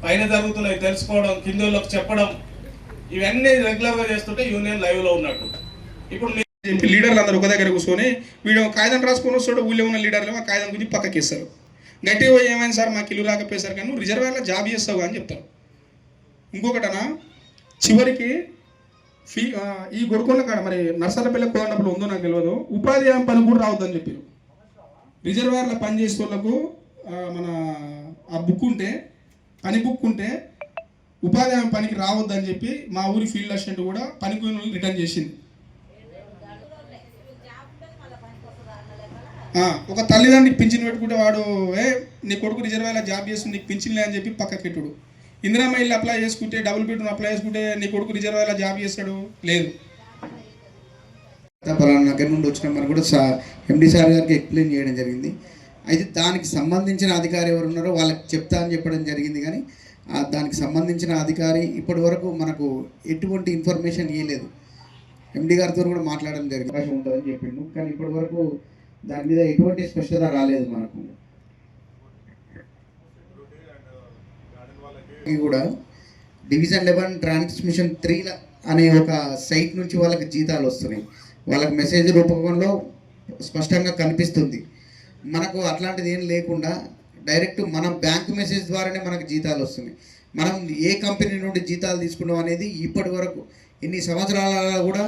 పైన జరుగుతున్నవి తెలుసుకోవడం, కిందోళ్ళకి చెప్పడం, ఇవన్నీ రెగ్యులర్గా చేస్తుంటే యూనియన్ లైవ్లో ఉన్నట్టు. ఇప్పుడు లీడర్లు అందరూ ఒక దగ్గర కూర్చొని వీడు కాగితం రాసుకొని వస్తాడు, ఊళ్ళో ఉన్న లీడర్లు ఆ కాగితం గురించి పక్కకి ఇస్తారు. గట్టిగా ఏమైంది సార్ మాకు ఇల్లు రాకపోయేసరికి కానీ నువ్వు రిజర్వేర్లో జాబ్ చేస్తావు అని చెప్తారు. ఇంకొకటనా చివరికి ఈ గొడుకున్న కాడ మరి నర్సరపల్లి కోనప్పుడు ఉందో నాకు తెలియదు, ఉపాధి హామీ పని కూడా రావద్దని చెప్పారు. రిజర్వేర్లో పని చేసే వాళ్ళకు మన ఆ బుక్ ఉంటే, పని బుక్ ఉంటే ఉపాధి హామీ పనికి రావద్దని చెప్పి మా ఊరి ఫీల్డ్ అసిస్టెంట్ కూడా పనికి రిటర్న్ చేసింది. ఒక తల్లిదండ్రులకు పింఛన్ పెట్టుకుంటే వాడు నీ కొడుకు రిజర్వేర్లో జాబ్ చేస్తుంది నీకు పింఛన్లే అని చెప్పి పక్కకెట్టుడు. ఇందిరమ్మ ఇల్లు అప్లై చేసుకుంటే, డబుల్ బెడ్రూమ్ అప్లై చేసుకుంటే నీ కొడుకు రిజర్వేర్లో జాబ్ చేస్తాడు, లేదు. పలానా దగ్గర నుండి వచ్చినామని కూడా ఎండి సార్ గారికి ఎక్స్ప్లెయిన్ చేయడం జరిగింది. అయితే దానికి సంబంధించిన అధికారి ఎవరు ఉన్నారో వాళ్ళకి చెప్తా అని చెప్పడం జరిగింది. కానీ దానికి సంబంధించిన అధికారి ఇప్పటి వరకు మనకు ఎటువంటి ఇన్ఫర్మేషన్ ఇవ్వలేదు. ఎండి గారితో కూడా మాట్లాడడం జరిగింది, అవకాశం ఉంటుందని చెప్పిండు. కానీ ఇప్పటి వరకు దాని మీద ఎటువంటి స్పష్టత రాలేదు మనకు. కూడా డివిజన్ 11 ట్రాన్స్మిషన్ 3 అనే ఒక సైట్ నుంచి వాళ్ళకి జీతాలు వస్తున్నాయి. వాళ్ళకి మెసేజ్ రూపంలో స్పష్టంగా కనిపిస్తుంది. మనకు అట్లాంటిది ఏం లేకుండా డైరెక్ట్ మన బ్యాంక్ మెసేజ్ ద్వారానే మనకు జీతాలు వస్తున్నాయి. మనం ఏ కంపెనీ నుండి జీతాలు తీసుకున్నాం అనేది ఇప్పటి వరకు ఇన్ని సంవత్సరాల కూడా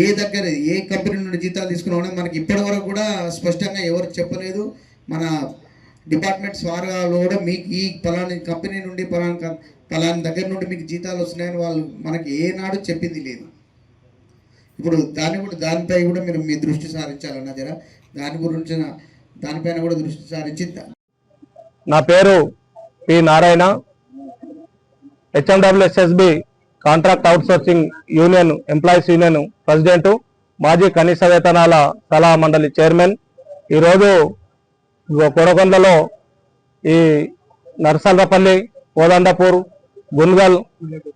ఏ కంపెనీ నుండి జీతాలు తీసుకున్నామో మనకి ఇప్పటి వరకు కూడా స్పష్టంగా ఎవరు చెప్పలేదు. మన డిపార్ట్మెంట్స్ వారు కూడా మీకు ఈ పలానా కంపెనీ నుండి పలానా దగ్గర నుండి మీకు జీతాలు వస్తున్నాయని వాళ్ళు మనకి ఏనాడు చెప్పింది లేదు. ఇప్పుడు దానిపై కూడా మీరు మీ దృష్టి సారించాలన్నా జర దానిపైన కూడా దృష్టి సారించి. నా పేరు P Narayana, HMWSSB contract outsourcing union employees union president, మాజీ కనీస వేతనాల సలహా మండలి చైర్మన్. ఈరోజు కొడకొండలో ఈ నర్సర్లపల్లి, కోదండపూర్, గున్గల్,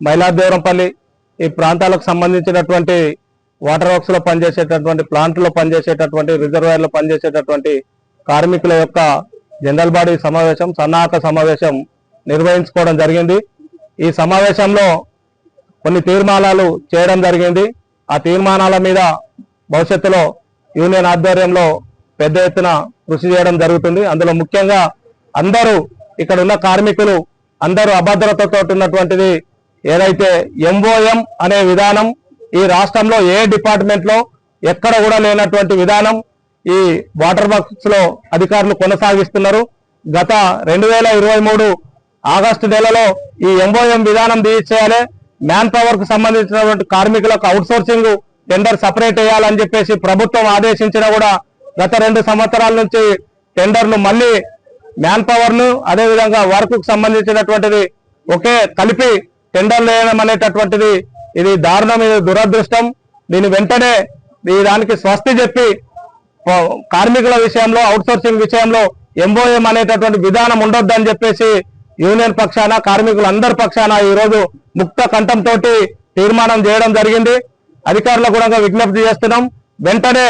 మైలాదేవరంపల్లి ఈ ప్రాంతాలకు సంబంధించినటువంటి వాటర్ వర్క్స్లో పనిచేసేటటువంటి, ప్లాంట్లో పనిచేసేటటువంటి, రిజర్వాయర్లో పనిచేసేటటువంటి కార్మికుల యొక్క జనరల్ బాడీ సమావేశం, సన్నాహక సమావేశం నిర్వహించుకోవడం జరిగింది. ఈ సమావేశంలో కొన్ని తీర్మానాలు చేయడం జరిగింది. ఆ తీర్మానాల మీద భవిష్యత్తులో యూనియన్ ఆధ్వర్యంలో పెద్ద ఎత్తున కృషి చేయడం జరుగుతుంది. అందులో ముఖ్యంగా అందరూ ఇక్కడ ఉన్న కార్మికులు అందరూ అభద్రతతో ఉన్నటువంటిది ఏదైతే MOM అనే విధానం ఈ రాష్ట్రంలో ఏ డిపార్ట్మెంట్ లో ఎక్కడ కూడా లేనటువంటి విధానం ఈ వాటర్ వర్క్స్ లో అధికారులు కొనసాగిస్తున్నారు. గత 2023 ఆగస్టు నెలలో ఈ MOM విధానం తీసేయాలి, మ్యాన్ పవర్ కు సంబంధించినటువంటి కార్మికులకు అవుట్ సోర్సింగ్ టెండర్ సపరేట్ చేయాలని చెప్పేసి ప్రభుత్వం ఆదేశించినా కూడా గత 2 సంవత్సరాల నుంచి టెండర్లు మళ్ళీ మ్యాన్ పవర్ ను అదేవిధంగా వర్క్ కు సంబంధించినటువంటిది ఒకే కలిపి టెండర్లు వేయడం అనేటటువంటిది ఇది దారుణం, ఇది దురదృష్టం. దీని వెంటనే దానికి స్వస్తి చెప్పి కార్మికుల విషయంలో అవుట్ సోర్సింగ్ విషయంలో MOM అనేటటువంటి విధానం ఉండొద్దని చెప్పేసి యూనియన్ పక్షాన కార్మికులందరి పక్షాన ఈరోజు ముక్త కంఠంతో తీర్మానం చేయడం జరిగింది. అధికారులకు కూడా విజ్ఞప్తి చేస్తున్నాం, వెంటనే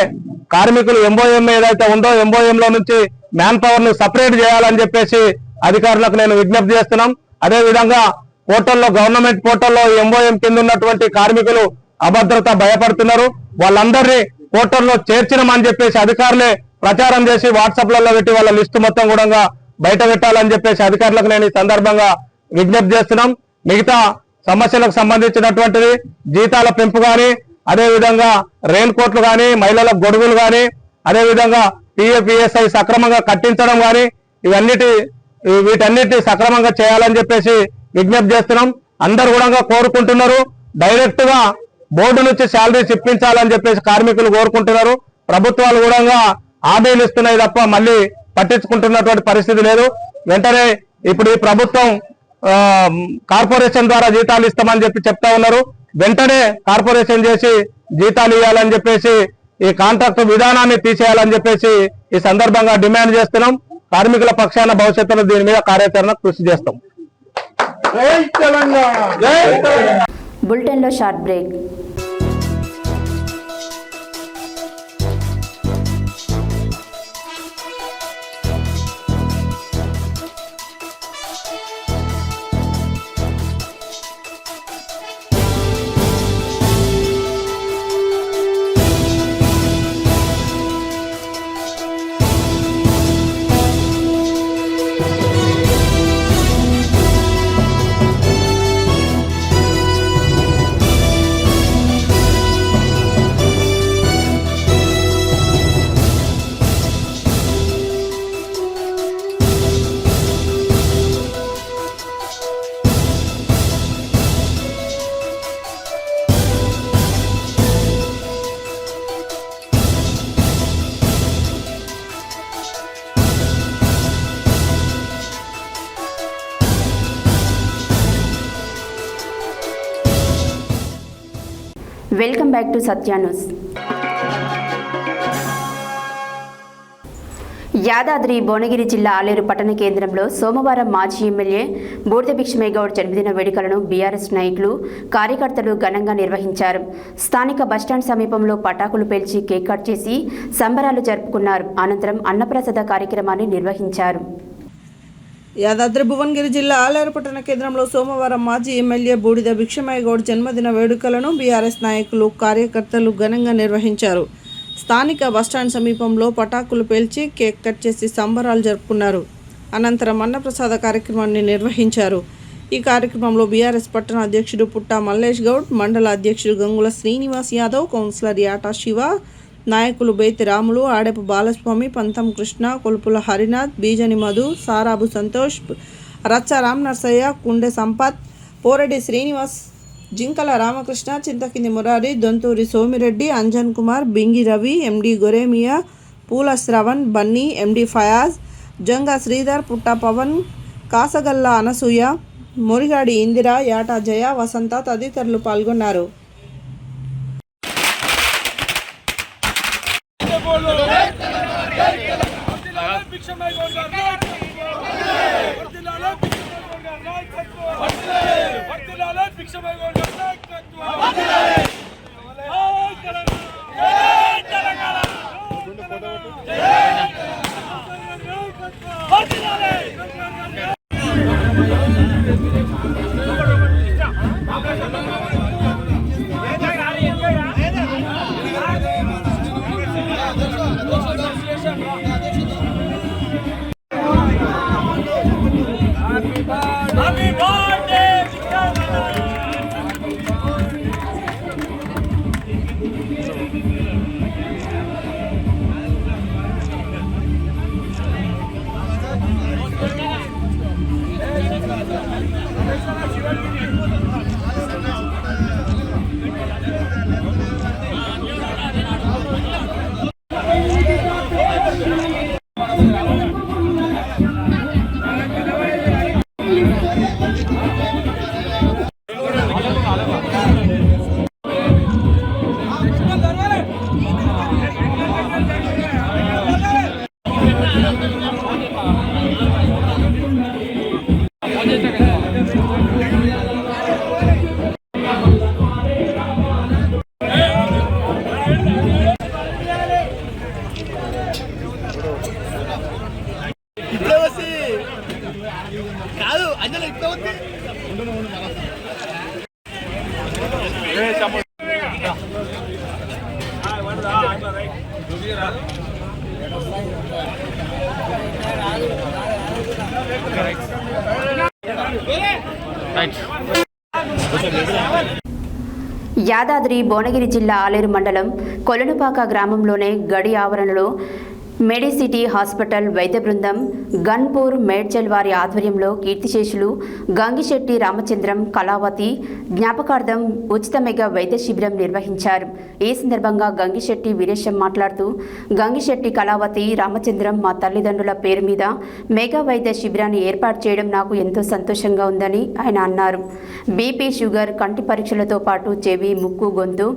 కార్మికులు MOM ఏదైతే ఉందో MOM లో నుంచి మ్యాన్ పవర్ ను సపరేట్ చేయాలని చెప్పేసి అధికారులకు నేను విజ్ఞప్తి చేస్తున్నాం. అదేవిధంగా పోర్టల్లో, గవర్నమెంట్ పోర్టల్లో MOM కింద ఉన్నటువంటి కార్మికులు అభద్రత భయపడుతున్నారు, వాళ్ళందరినీ పోర్టల్లో చేర్చినామని చెప్పేసి అధికారులే ప్రచారం చేసి వాట్సాప్లలో పెట్టి వాళ్ళ లిస్టు మొత్తం కూడా బయట పెట్టాలని చెప్పేసి అధికారులకు నేను ఈ సందర్భంగా విజ్ఞప్తి చేస్తున్నాం. మిగతా సమస్యలకు సంబంధించినటువంటిది జీతాల పెంపు కానీ, అదేవిధంగా రెయిన్ కోట్లు కానీ, మహిళల గొడుగులు కానీ, అదేవిధంగా PFPSI సక్రమంగా కట్టించడం కానీ వీటన్నిటి సక్రమంగా చేయాలని చెప్పేసి విజ్ఞప్తి చేస్తున్నాం. అందరు కూడా కోరుకుంటున్నారు, డైరెక్ట్ గా బోర్డు నుంచి శాలరీస్ ఇప్పించాలని చెప్పేసి కార్మికులు కోరుకుంటున్నారు. ప్రభుత్వాలు కూడా హామీలు ఇస్తున్నాయి తప్ప మళ్ళీ పట్టించుకుంటున్నటువంటి పరిస్థితి లేదు. వెంటనే ఇప్పుడు ఈ ప్రభుత్వం కార్పొరేషన్ ద్వారా జీతాలు ఇస్తామని చెప్పి చెప్తా ఉన్నారు. వెంటనే కార్పొరేషన్ చేసి జీతాలు ఇవ్వాలని చెప్పేసి ఈ కాంట్రాక్ట్ విధానాన్ని తీసేయాలని చెప్పేసి ఈ సందర్భంగా డిమాండ్ చేస్తున్నాం. కార్మికుల పక్షాన భవిష్యత్తులో దీని మీద కార్యాచరణ కృషి చేస్తాం. బులెటిన్లో short break. Welcome back to Satya news. Yadadri Bhuvanagiri జిల్లా ఆలేరు పట్టణ కేంద్రంలో సోమవారం మాజీ ఎమ్మెల్యే బూడిద భిక్షమయ్య గౌడ్ జన్మదిన వేడుకలను బీఆర్ఎస్ నాయకులు కార్యకర్తలు ఘనంగా నిర్వహించారు. స్థానిక బస్టాండ్ సమీపంలో పటాకులు పేల్చి కేక్ కట్ చేసి సంబరాలు జరుపుకున్నారు. అనంతరం అన్నప్రసాద కార్యక్రమాన్ని నిర్వహించారు. యాదాద్రి భువనగిరి జిల్లా ఆలేరు పట్టణ కేంద్రంలో సోమవారం మాజీ ఎమ్మెల్యే బూడిద భిక్షమయ్య గౌడ్ జన్మదిన వేడుకలను బీఆర్ఎస్ నాయకులు కార్యకర్తలు ఘనంగా నిర్వహించారు. స్థానిక బస్టాండ్ సమీపంలో పటాకులు పేల్చి కేక్ కట్ చేసి సంబరాలు జరుపుకున్నారు. అనంతరం అన్నప్రసాద కార్యక్రమాన్ని నిర్వహించారు. ఈ కార్యక్రమంలో బీఆర్ఎస్ పట్టణ అధ్యక్షుడు పుట్టా మల్లేష్ గౌడ్, మండల అధ్యక్షుడు గంగుల శ్రీనివాస్ యాదవ్, కౌన్సిలర్ యాటా శివ, నాయకులు బేతి రాములు, ఆడెపు బాలస్వామి, పంతం కృష్ణ, కొలుపుల హరినాథ్, బీజని మధు, సారాబు సంతోష్, రచ్చ రామ్ నర్సయ్య, కుండె సంపత్, పోరెడ్డి శ్రీనివాస్, జింకల రామకృష్ణ, చింతకింది మురారి, దొంతూరి సోమిరెడ్డి, అంజన్ కుమార్, బింగి రవి, ఎండి గొరేమియా, పూల శ్రవణ్, బన్నీ, ఎండి ఫయాజ్, జంగా శ్రీధర్, పుట్టా పవన్, కాసగల్ల అనసూయ, మురిగాడి ఇందిర, యాటా జయ, వసంత తదితరులు పాల్గొన్నారు. యాదాద్రి భువనగిరి జిల్లా ఆలేరు మండలం కొలనుపాక గ్రామంలోనే గడి ఆవరణలో మెడిసిటీ హాస్పిటల్ వైద్య బృందం గన్పూర్ మేడ్చల్ వారి ఆధ్వర్యంలో కీర్తిశేషులు గంగిశెట్టి రామచంద్రం కళావతి జ్ఞాపకార్థం ఉచిత మెగా వైద్య శిబిరం నిర్వహించారు. ఈ సందర్భంగా గంగిశెట్టి వీరేశం మాట్లాడుతూ, గంగిశెట్టి కళావతి రామచంద్రం మా తల్లిదండ్రుల పేరు మీద మెగా వైద్య శిబిరాన్ని ఏర్పాటు చేయడం నాకు ఎంతో సంతోషంగా ఉందని ఆయన అన్నారు. బీపీ, షుగర్, కంటి పరీక్షలతో పాటు చెవి, ముక్కు, గొంతు,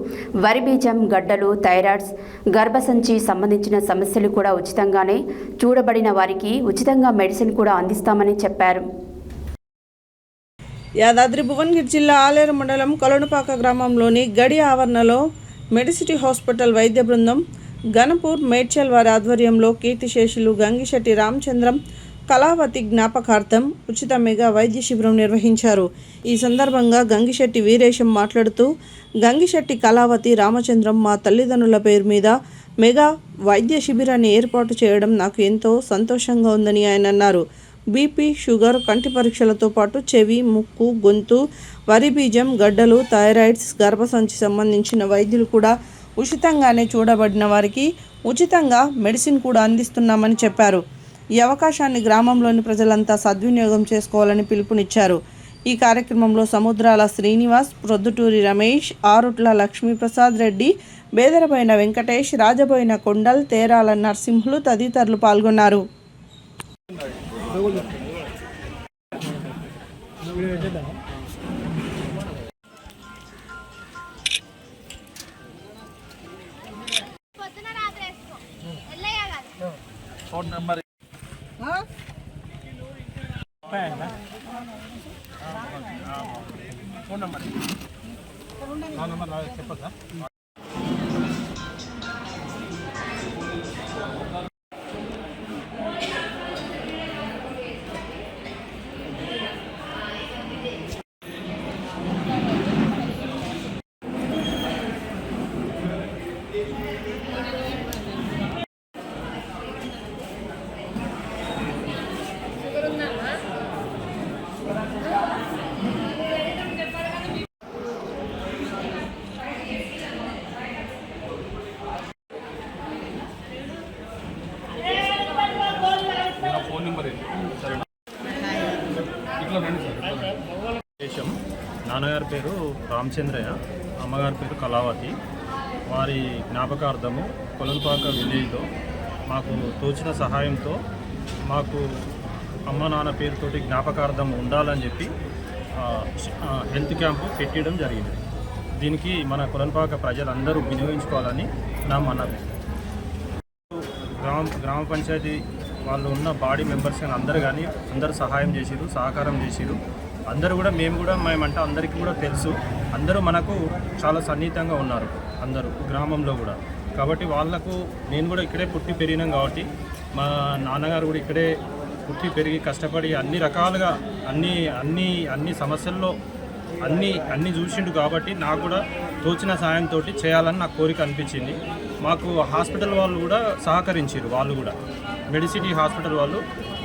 వరి బీజం, గడ్డలు, థైరాయిడ్స్, గర్భసంచి సంబంధించిన సమస్యలు కూడా ఉచితంగానే చూడబడిన వారికి ఉచితంగా మెడిసిన్ కూడా అందిస్తామని చెప్పారు. యాదాద్రి భువనగిరి జిల్లా ఆలేరు మండలం కొలనుపాక గ్రామంలోని గడి ఆవరణలో మెడిసిటీ హాస్పిటల్ వైద్య బృందం గన్పూర్ మేడ్చల్ వారి ఆధ్వర్యంలో కీర్తిశేషులు గంగిశెట్టి రామచంద్రం కళావతి జ్ఞాపకార్థం ఉచిత మెగా వైద్య శిబిరం నిర్వహించారు. ఈ సందర్భంగా గంగిశెట్టి వీరేశం మాట్లాడుతూ, గంగిశెట్టి కళావతి రామచంద్రం మా తల్లిదండ్రుల పేరు మీద మెగా వైద్య శిబిరాన్ని ఏర్పాటు చేయడం నాకు ఎంతో సంతోషంగా ఉందని ఆయన అన్నారు. బీపీ, షుగర్, కంటి పరీక్షలతో పాటు చెవి, ముక్కు, గొంతు, వరి బీజం, గడ్డలు, థైరాయిడ్స్, గర్భసంచి సంబంధించిన వైద్యులు కూడా ఉచితంగానే చూడబడిన వారికి ఉచితంగా మెడిసిన్ కూడా అందిస్తున్నామని చెప్పారు. ఈ అవకాశాన్ని గ్రామంలోని ప్రజలంతా సద్వినియోగం చేసుకోవాలని పిలుపునిచ్చారు. ఈ కార్యక్రమంలో సముద్రాల శ్రీనివాస్, ప్రొద్దుటూరి రమేష్, ఆరుట్ల లక్ష్మీప్రసాద్ రెడ్డి, బేదరబోయిన వెంకటేష్, రాజబోయిన కొండల్, తేరాల నరసింహులు తదితరులు పాల్గొన్నారు. చెప్పదా? ఫోన్ నెంబర్ సరేనా? ఇట్లా రండి సార్. దేశం నాన్నగారి పేరు రామచంద్రయ్య, అమ్మగారి పేరు కళావతి. వారి జ్ఞాపకార్థము కొలన్పాక విలేజ్లో మాకు తోచిన సహాయంతో మాకు అమ్మ నాన్న పేరుతోటి జ్ఞాపకార్థం ఉండాలని చెప్పి హెల్త్ క్యాంపు పెట్టడం జరిగింది. దీనికి మన కొలన్పాక ప్రజలందరూ వినియోగించుకోవాలని నా మనవి. గ్రామ పంచాయతీ వాళ్ళు ఉన్న బాడీ మెంబర్స్ కానీ అందరూ సహాయం చేసిరు, సహకారం చేసిరు. అందరూ కూడా మేమంటే అందరికీ కూడా తెలుసు. అందరూ మనకు చాలా సన్నిహితంగా ఉన్నారు అందరూ గ్రామంలో కూడా. కాబట్టి వాళ్లకు నేను కూడా ఇక్కడే పుట్టి పెరిగినాం కాబట్టి మా నాన్నగారు కూడా ఇక్కడే పుట్టి పెరిగి కష్టపడి అన్ని రకాలుగా అన్ని సమస్యల్లో అన్నీ చూసిండు. కాబట్టి నాకు కూడా తోచిన సాయంతో చేయాలని నాకు కోరిక అనిపించింది. మాకు హాస్పిటల్ వాళ్ళు కూడా సహకరించారు. వాళ్ళు కూడా మెడిసిటీ హాస్పిటల్ వాళ్ళు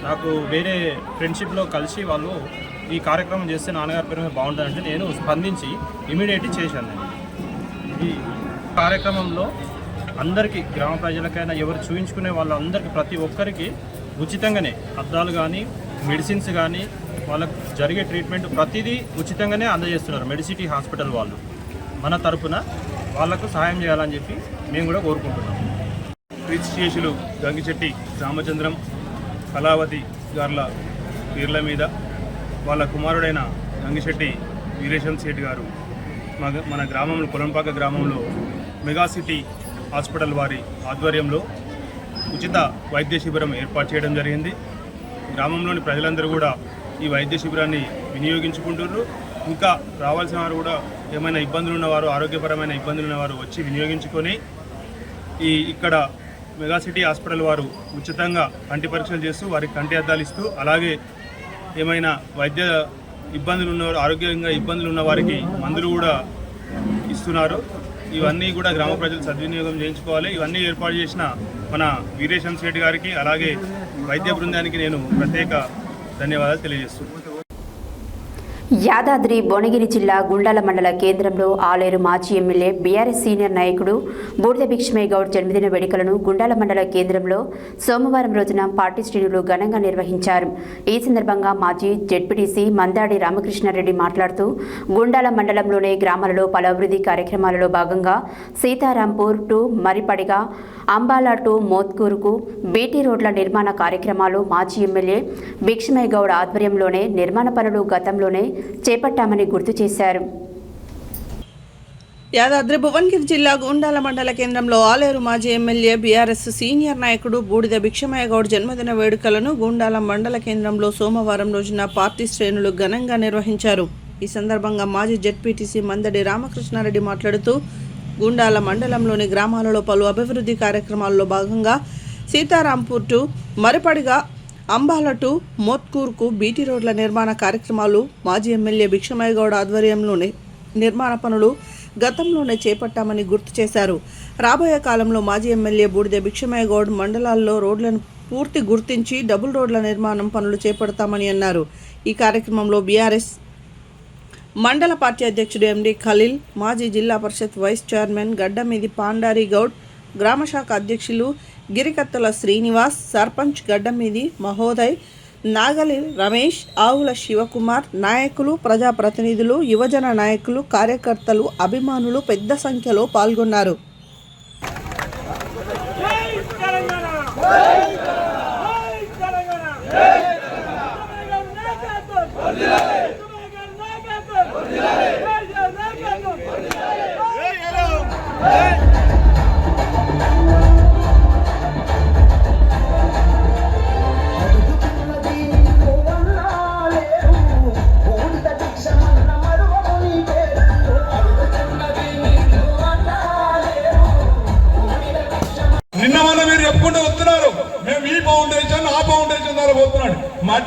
నాకు వేరే ఫ్రెండ్షిప్లో కలిసి వాళ్ళు ఈ కార్యక్రమం చేస్తే నాన్నగారి పేరు మీద బాగుంటుందంటే నేను స్పందించి ఇమీడియట్లీ చేశాను. నేను ఈ కార్యక్రమంలో అందరికీ గ్రామ ప్రజలకైనా ఎవరు చూయించుకునే వాళ్ళందరికీ ప్రతి ఒక్కరికి ఉచితంగానే అద్దాలు కానీ మెడిసిన్స్ కానీ వాళ్ళకు జరిగే ట్రీట్మెంట్ ప్రతిదీ ఉచితంగానే అందజేస్తున్నారు మెడిసిటీ హాస్పిటల్ వాళ్ళు. మన తరపున వాళ్లకు సహాయం చేయాలని చెప్పి మేము కూడా కోరుకుంటున్నాం. శ్రీశేషులు గంగిచెట్టి రామచంద్రం కళావతి గార్ల పేర్ల మీద వాళ్ళ కుమారుడైన గంగిశెట్టి వీరేశం శెట్టి గారు మన గ్రామంలో కొలంపాక గ్రామంలో మెగా సిటీ హాస్పిటల్ వారి ఆధ్వర్యంలో ఉచిత వైద్య శిబిరం ఏర్పాటు చేయడం జరిగింది. గ్రామంలోని ప్రజలందరూ కూడా ఈ వైద్య శిబిరాన్ని వినియోగించుకుంటున్నారు. ఇంకా రావాల్సిన వారు కూడా ఏమైనా ఇబ్బందులు ఉన్నవారు, ఆరోగ్యపరమైన ఇబ్బందులు ఉన్నవారు వచ్చి వినియోగించుకొని ఇక్కడ మెగా సిటీ హాస్పిటల్ వారు ఉచితంగా కంటి పరీక్షలు చేస్తూ వారికి కంటి అద్దాలు ఇస్తూ, అలాగే ఏమైనా వైద్య ఇబ్బందులు ఉన్నవారు, ఆరోగ్యంగా ఇబ్బందులు ఉన్న వారికి మందులు కూడా ఇస్తున్నారు. ఇవన్నీ కూడా గ్రామ ప్రజలు సద్వినియోగం చేయించుకోవాలి. ఇవన్నీ ఏర్పాటు చేసిన మన వీరేశం శెట్టి గారికి అలాగే వైద్య బృందానికి నేను ప్రత్యేక ధన్యవాదాలు తెలియజేస్తున్నాను. యాదాద్రి భువనగిరి జిల్లా గుండాల మండల కేంద్రంలో ఆలేరు మాజీ ఎమ్మెల్యే బీఆర్ఎస్ సీనియర్ నాయకుడు బూడిద భిక్షమయ్య గౌడ్ జన్మదిన వేడుకలను గుండాల మండల కేంద్రంలో సోమవారం రోజున పార్టీ శ్రేణులు ఘనంగా నిర్వహించారు. ఈ సందర్భంగా మాజీ జెడ్పీటీసీ మందాడి రామకృష్ణారెడ్డి మాట్లాడుతూ గుండాల మండలంలోని గ్రామాలలో పలు అభివృద్ధి కార్యక్రమాలలో భాగంగా సీతారాంపూర్ టు మరిపడిగా, అంబాల టు మోత్కూరుకు బీటీ రోడ్ల నిర్మాణ కార్యక్రమాలు మాజీ ఎమ్మెల్యే భిక్షమయ్య గౌడ్ ఆధ్వర్యంలోనే నిర్మాణ పనులు గతంలోనే చేపట్టామని గుర్తు చేశారు. యాదాద్రి భువనగిరి జిల్లా గుండాల మండల కేంద్రంలో ఆలేరు మాజీ ఎమ్మెల్యే బీఆర్ఎస్ సీనియర్ నాయకుడు బూడిద భిక్షమయ్య గౌడ్ జన్మదిన వేడుకలను గుండాల మండల కేంద్రంలో సోమవారం రోజున పార్టీ శ్రేణులు ఘనంగా నిర్వహించారు. ఈ సందర్భంగా మాజీ జెడ్పీటీసీ మందడి రామకృష్ణారెడ్డి మాట్లాడుతూ గుండాల మండలంలోని గ్రామాలలో పలు అభివృద్ధి కార్యక్రమాల్లో భాగంగా సీతారాంపూర్ టు మరిపడిగా, అంబాల టు మోత్కూర్కు బీటీ రోడ్ల నిర్మాణ కార్యక్రమాలు మాజీ ఎమ్మెల్యే భిక్షమయ్య గౌడ్ ఆధ్వర్యంలోనే నిర్మాణ పనులు గతంలోనే చేపట్టామని గుర్తు చేశారు. రాబోయే కాలంలో మాజీ ఎమ్మెల్యే బూడిద భిక్షమయ్య గౌడ్ మండలాల్లో రోడ్లను పూర్తి గుర్తించి డబుల్ రోడ్ల నిర్మాణం పనులు చేపడతామని అన్నారు. ఈ కార్యక్రమంలో బీఆర్ఎస్ మండల పార్టీ అధ్యక్షుడు ఎండి ఖలీల్, మాజీ జిల్లా పరిషత్ వైస్ చైర్మన్ గడ్డమీది పాండారి గౌడ్, గ్రామశాఖ అధ్యక్షులు గిరికత్తల శ్రీనివాస్, సర్పంచ్ గడ్డమీది మహోదయ్, నాగలి రమేష్, ఆవుల శివకుమార్, నాయకులు, ప్రజాప్రతినిధులు, యువజన నాయకులు, కార్యకర్తలు, అభిమానులు పెద్ద సంఖ్యలో పాల్గొన్నారు.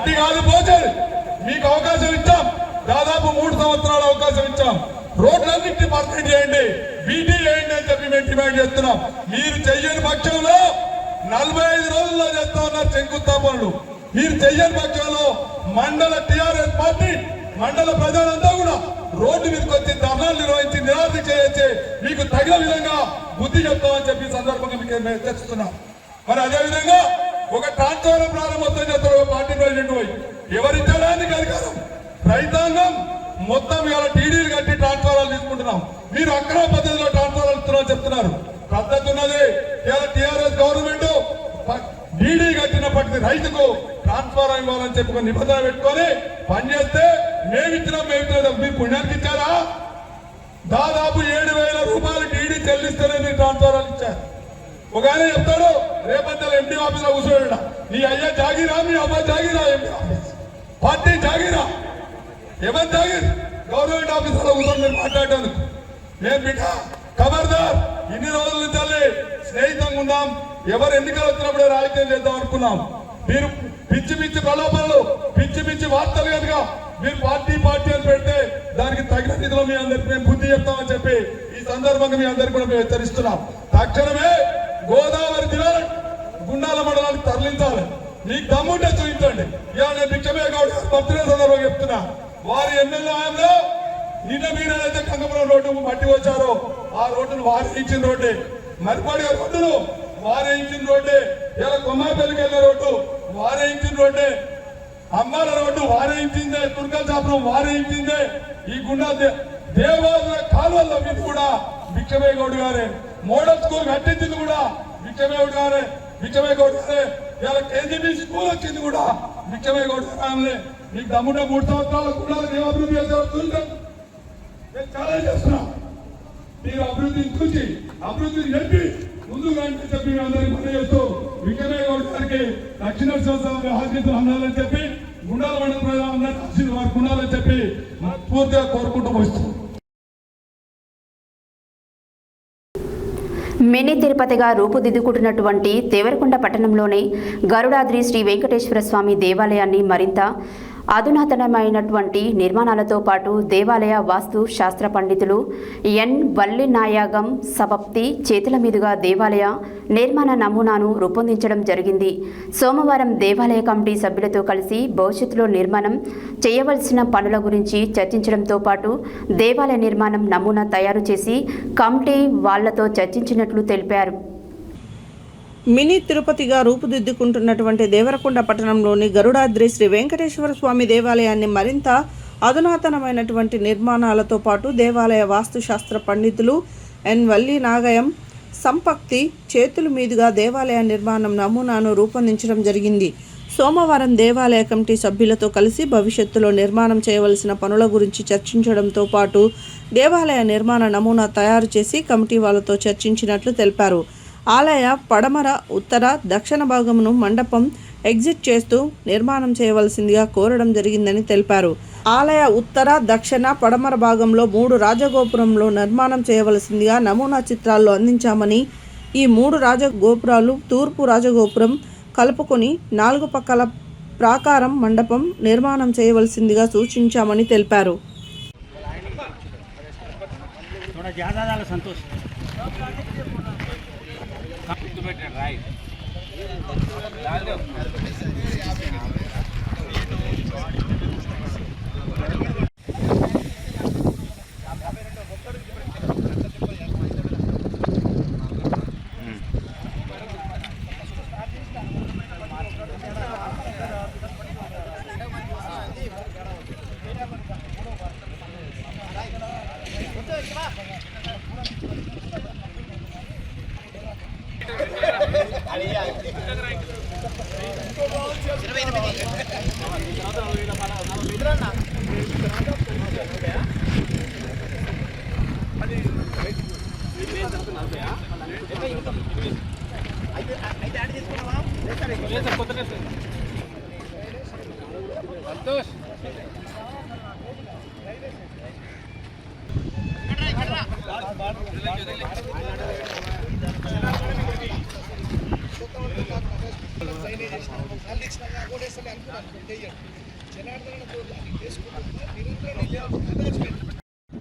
మట్టి కాదు పోచేది. మీకు అవకాశం ఇచ్చాం, దాదాపు 3 సంవత్సరాల అవకాశం ఇచ్చాం. రోడ్లన్నింటినీ పర్ఫెక్ట్ చేయండి, బీటీ చేయండి అని చెప్పి మేము డిమాండ్ చేస్తున్నాం. మీరు చెయ్యని పక్షంలో 45 రోజుల్లో చేస్తా ఉన్నారు శంకుస్థాపనలు. మీరు చెయ్యని పక్షంలో మండల టీఆర్ఎస్ పార్టీ మండల ప్రజలంతా కూడా రోడ్డు మీదకి వచ్చి ధర్నాలు నిర్వహించి నిరాశ చేయొచ్చి మీకు తగిన విధంగా బుద్ధి చెప్తామని చెప్పి సందర్భంగా మీకు హెచ్చరిస్తున్నాం. మరి అదేవిధంగా ఒక ట్రాన్స్ఫారం ప్రారంభోత్సవం చేస్తారు పార్టీ ప్రెసిడెంట్ పోయి. ఎవరిచ్చడానికి అధికారం? రైతాంగం మొత్తం ఇవాళ టీడీలు కట్టి ట్రాన్స్ఫారాలు తీసుకుంటున్నాం. మీరు అక్రమ పద్ధతిలో ట్రాన్స్ఫారాలు ఇస్తున్నారని చెప్తున్నారు. పద్ధతి ఉన్నది. ఇవాళ టీఆర్ఎస్ గవర్నమెంట్ డీడీ కట్టినప్పటికీ రైతుకు ట్రాన్స్ఫారం ఇవ్వాలని చెప్పి నిబంధన పెట్టుకొని పనిచేస్తే మేమిచ్చినాం. మీరు పుణ్యానికి ఇచ్చారా? దాదాపు 7,000 రూపాయలు డీడీ చెల్లిస్తేనే మీరు ట్రాన్స్ఫారాలు ఇచ్చారు. ఒక ఆయన చెప్తాడు రేపంతా ఎంపీ ఆఫీస్ లో కూర్చోడా, నీ అయ్యా జాగిరా, మీ అబ్బాయి జాగిరా, ఎంపీ ఆఫీస్ పార్టీ జాగిరా, ఎవరు జాగిర్? గవర్నమెంట్ ఆఫీసులో కూర్చొని మీరు మాట్లాడేందుకు. మేము బిడ్డ ఖబర్దార్, ఇన్ని రోజుల నుంచి స్నేహితంగా ఉందాం. ఎవరు ఎన్నికలు వచ్చినప్పుడే రాజకీయం చేద్దాం అనుకున్నాం. మీరు పిచ్చి పిచ్చి ప్రలోభాలు, పిచ్చి పిచ్చి వార్తలు కనుక మీరు పార్టీ అని పెడితే దానికి తగిన రీతిలో మీ అందరికి మేము బుద్ధి చెప్తామని చెప్పి ఈ సందర్భంగా మీ అందరికి కూడా మేము హెచ్చరిస్తున్నాం. తక్షణమే గోదావరి జిల్లా గుండాల మండలానికి తరలించాలి. మీకు దమ్ముంటే చూపించండి. ఇవాళ నేను భిక్షమే గౌడ్ బర్త్డే సందర్భంగా చెప్తున్నా, వారి ఎమ్మెల్యే ఆయనలో నిన్న మీరైతే కంగపురం రోడ్డు మట్టి వచ్చారో ఆ రోడ్డును వారి ఇచ్చిన రోడ్డే, మరిపాడి రోడ్డును వారే ఇచ్చిన రోడ్డే, ఇలా కొమ్మాపల్లికి వెళ్ళే రోడ్డు వారే ఇచ్చిన రోడ్డే, అమ్మాల రోడ్డు వారే ఇచ్చిందే, తుర్కల్ చాపురం వారే ఇచ్చిందే. ఈ గుండా దేవాలయ కాలువల మీద కూడా భిక్షమే గౌడ్ గారే, మోడల్ స్కూల్ కట్టించింది కూడా భిక్షమే గౌడ్ గారే, భిక్షమే గౌడ్ గారే. ఇలా కేజీబీ స్కూల్ వచ్చింది కూడా భిక్షమే గౌడ్ గారే. మీకు దమ్ముంటే 3 సంవత్సరాల కూడా అభివృద్ధి చేస్తారు. నేను చాలా చేస్తున్నా. మీరు అభివృద్ధిని చూసి అభివృద్ధిని చెప్పి ముందుగా చెప్పి అందరికి పని చేస్తూ భిక్షమే గౌడ్ గారికి దక్షిణ ఆశీస్సులు అందాలని చెప్పి గుండాల మండల ప్రజలందరికీ ఆశీస్సులు వారికి ఉండాలని చెప్పి పూర్తిగా కోరుకుంటూ వస్తున్నాం. మినీ తిరుపతిగా రూపుదిద్దుకుంటున్నటువంటి దేవరకొండ పట్టణంలోని గరుడాద్రి శ్రీ వెంకటేశ్వర స్వామి దేవాలయాన్ని మరింత అధునాతనమైనటువంటి నిర్మాణాలతో పాటు దేవాలయ వాస్తు శాస్త్ర పండితులు ఎన్ వల్లినాయాగం సబప్తి చేతుల మీదుగా దేవాలయ నిర్మాణ నమూనాను రూపొందించడం జరిగింది. సోమవారం దేవాలయ కమిటీ సభ్యులతో కలిసి భవిష్యత్తులో నిర్మాణం చేయవలసిన పనుల గురించి చర్చించడంతో పాటు దేవాలయ నిర్మాణం నమూనా తయారు చేసి కమిటీ వాళ్లతో చర్చించినట్లు తెలిపారు. మినీ తిరుపతిగా రూపుదిద్దుకుంటున్నటువంటి దేవరకొండ పట్టణంలోని గరుడాద్రి శ్రీ వెంకటేశ్వర స్వామి దేవాలయాన్ని మరింత అధునాతనమైనటువంటి నిర్మాణాలతో పాటు దేవాలయ వాస్తుశాస్త్ర పండితులు ఎన్ వల్లి నాగయం సంపక్తి చేతుల మీదుగా దేవాలయ నిర్మాణం నమూనాను రూపొందించడం జరిగింది. సోమవారం దేవాలయ కమిటీ సభ్యులతో కలిసి భవిష్యత్తులో నిర్మాణం చేయవలసిన పనుల గురించి చర్చించడంతో పాటు దేవాలయ నిర్మాణ నమూనా తయారు చేసి కమిటీ వాళ్ళతో చర్చించినట్లు తెలిపారు. ఆలయ పడమర, ఉత్తర, దక్షిణ భాగమును మండపం ఎగ్జిట్ చేస్తూ నిర్మాణం చేయవలసిందిగా కోరడం జరిగిందని తెలిపారు. ఆలయ ఉత్తర, దక్షిణ, పడమర భాగంలో 3 రాజగోపురంలో నిర్మాణం చేయవలసిందిగా నమూనా చిత్రాల్లో అందించామని, ఈ 3 రాజగోపురాలు తూర్పు రాజగోపురం కలుపుకొని 4 పక్కల ప్రాకారం మండపం నిర్మాణం చేయవలసిందిగా సూచించామని తెలిపారు.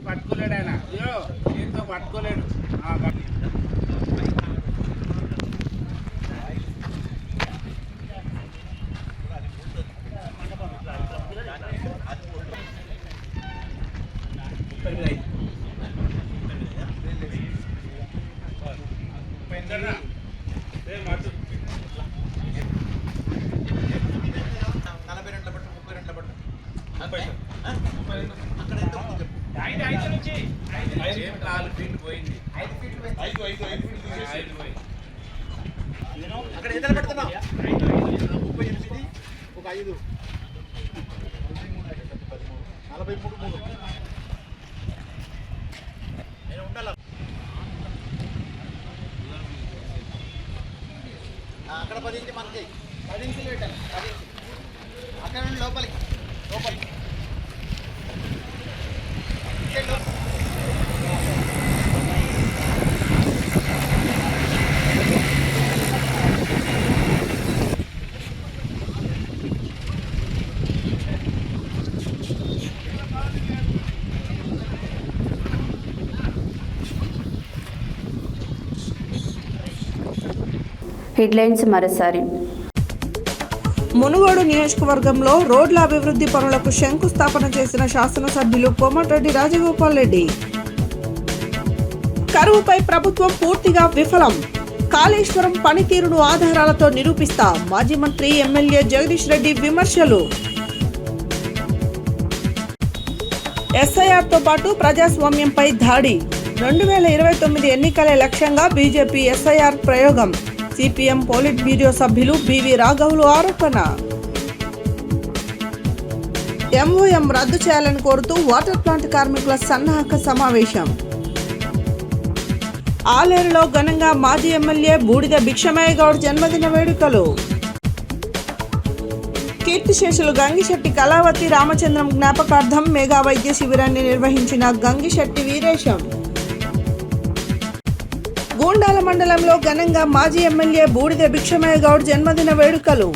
పట్టుకోలేడు ఆయన ఏంతో పట్టుకోలేడు. అక్కడ ఎంత పెడుతున్నావు? 38 ఒక 5 43 నేను ఉండాలి. అక్కడ 10 ఇంచు మనకి 10 ఇంచులు పెట్టాలి. 10 ఇంచులు అక్కడ నుండి లోపలికి హెడ్లైన్స్ మరోసారి. మునుగోడు నియోజకవర్గంలో రోడ్ల అభివృద్ధి పనులకు శంకుస్థాపన చేసిన శాసనసభ్యులు కోమటిరెడ్డి రాజగోపాల్ రెడ్డి. కరువుపై ప్రభుత్వం పూర్తిగా విఫలం, కాళేశ్వరం పనితీరును ఆధారాలతో నిరూపిస్తా మాజీ మంత్రి ఎమ్మెల్యే జగదీష్ రెడ్డి విమర్శలు. ఎస్ఐఆర్తో పాటు ప్రజాస్వామ్యంపై దాడి, 2029 ఎన్నికలే లక్ష్యంగా బీజేపీ ఎస్ఐఆర్ ప్రయోగం, సిపిఎం పోలిట్ బ్యూరో సభ్యులు బివి రాఘవులు ఆరోపణ. ఎంఓఎం రద్దు చేయాలని కోరుతూ వాటర్ ప్లాంట్ కార్మికుల సన్నాహక సమావేశం. ఆలేరులో ఘనంగా మాజీ ఎమ్మెల్యే బూడిద భిక్షమయ్య గౌడ్ జన్మదిన వేడుకలు. కీర్తిశేషులు గంగిశెట్టి కళావతి రామచంద్రం జ్ఞాపకార్థం మెగా వైద్య శిబిరాన్ని నిర్వహించిన గంగిశెట్టి వీరేశం. గూండాల మండలంలో ఘనంగా మాజీ ఎమ్మెల్యే బూడిద భిక్షమయ్య గౌడ్ జన్మదిన వేడుకలు.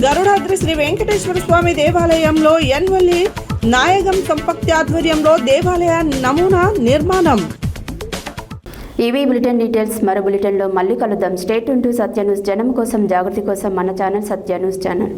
గరుడాద్రి శ్రీ వెంకటేశ్వర స్వామి దేవాలయంలో ఎన్వల్లి నాయగం సంపత్తి ఆధ్వర్యంలో దేవాలయ నమూనా నిర్మాణం. ఇవి బులెటిన్ డీటెయిల్స్. మరో బులెటిన్లో మళ్ళీ కలుద్దాం. స్టేట్ టు సత్య న్యూస్, జనం కోసం జాగృతి కోసం మన ఛానల్ సత్య న్యూస్ ఛానల్.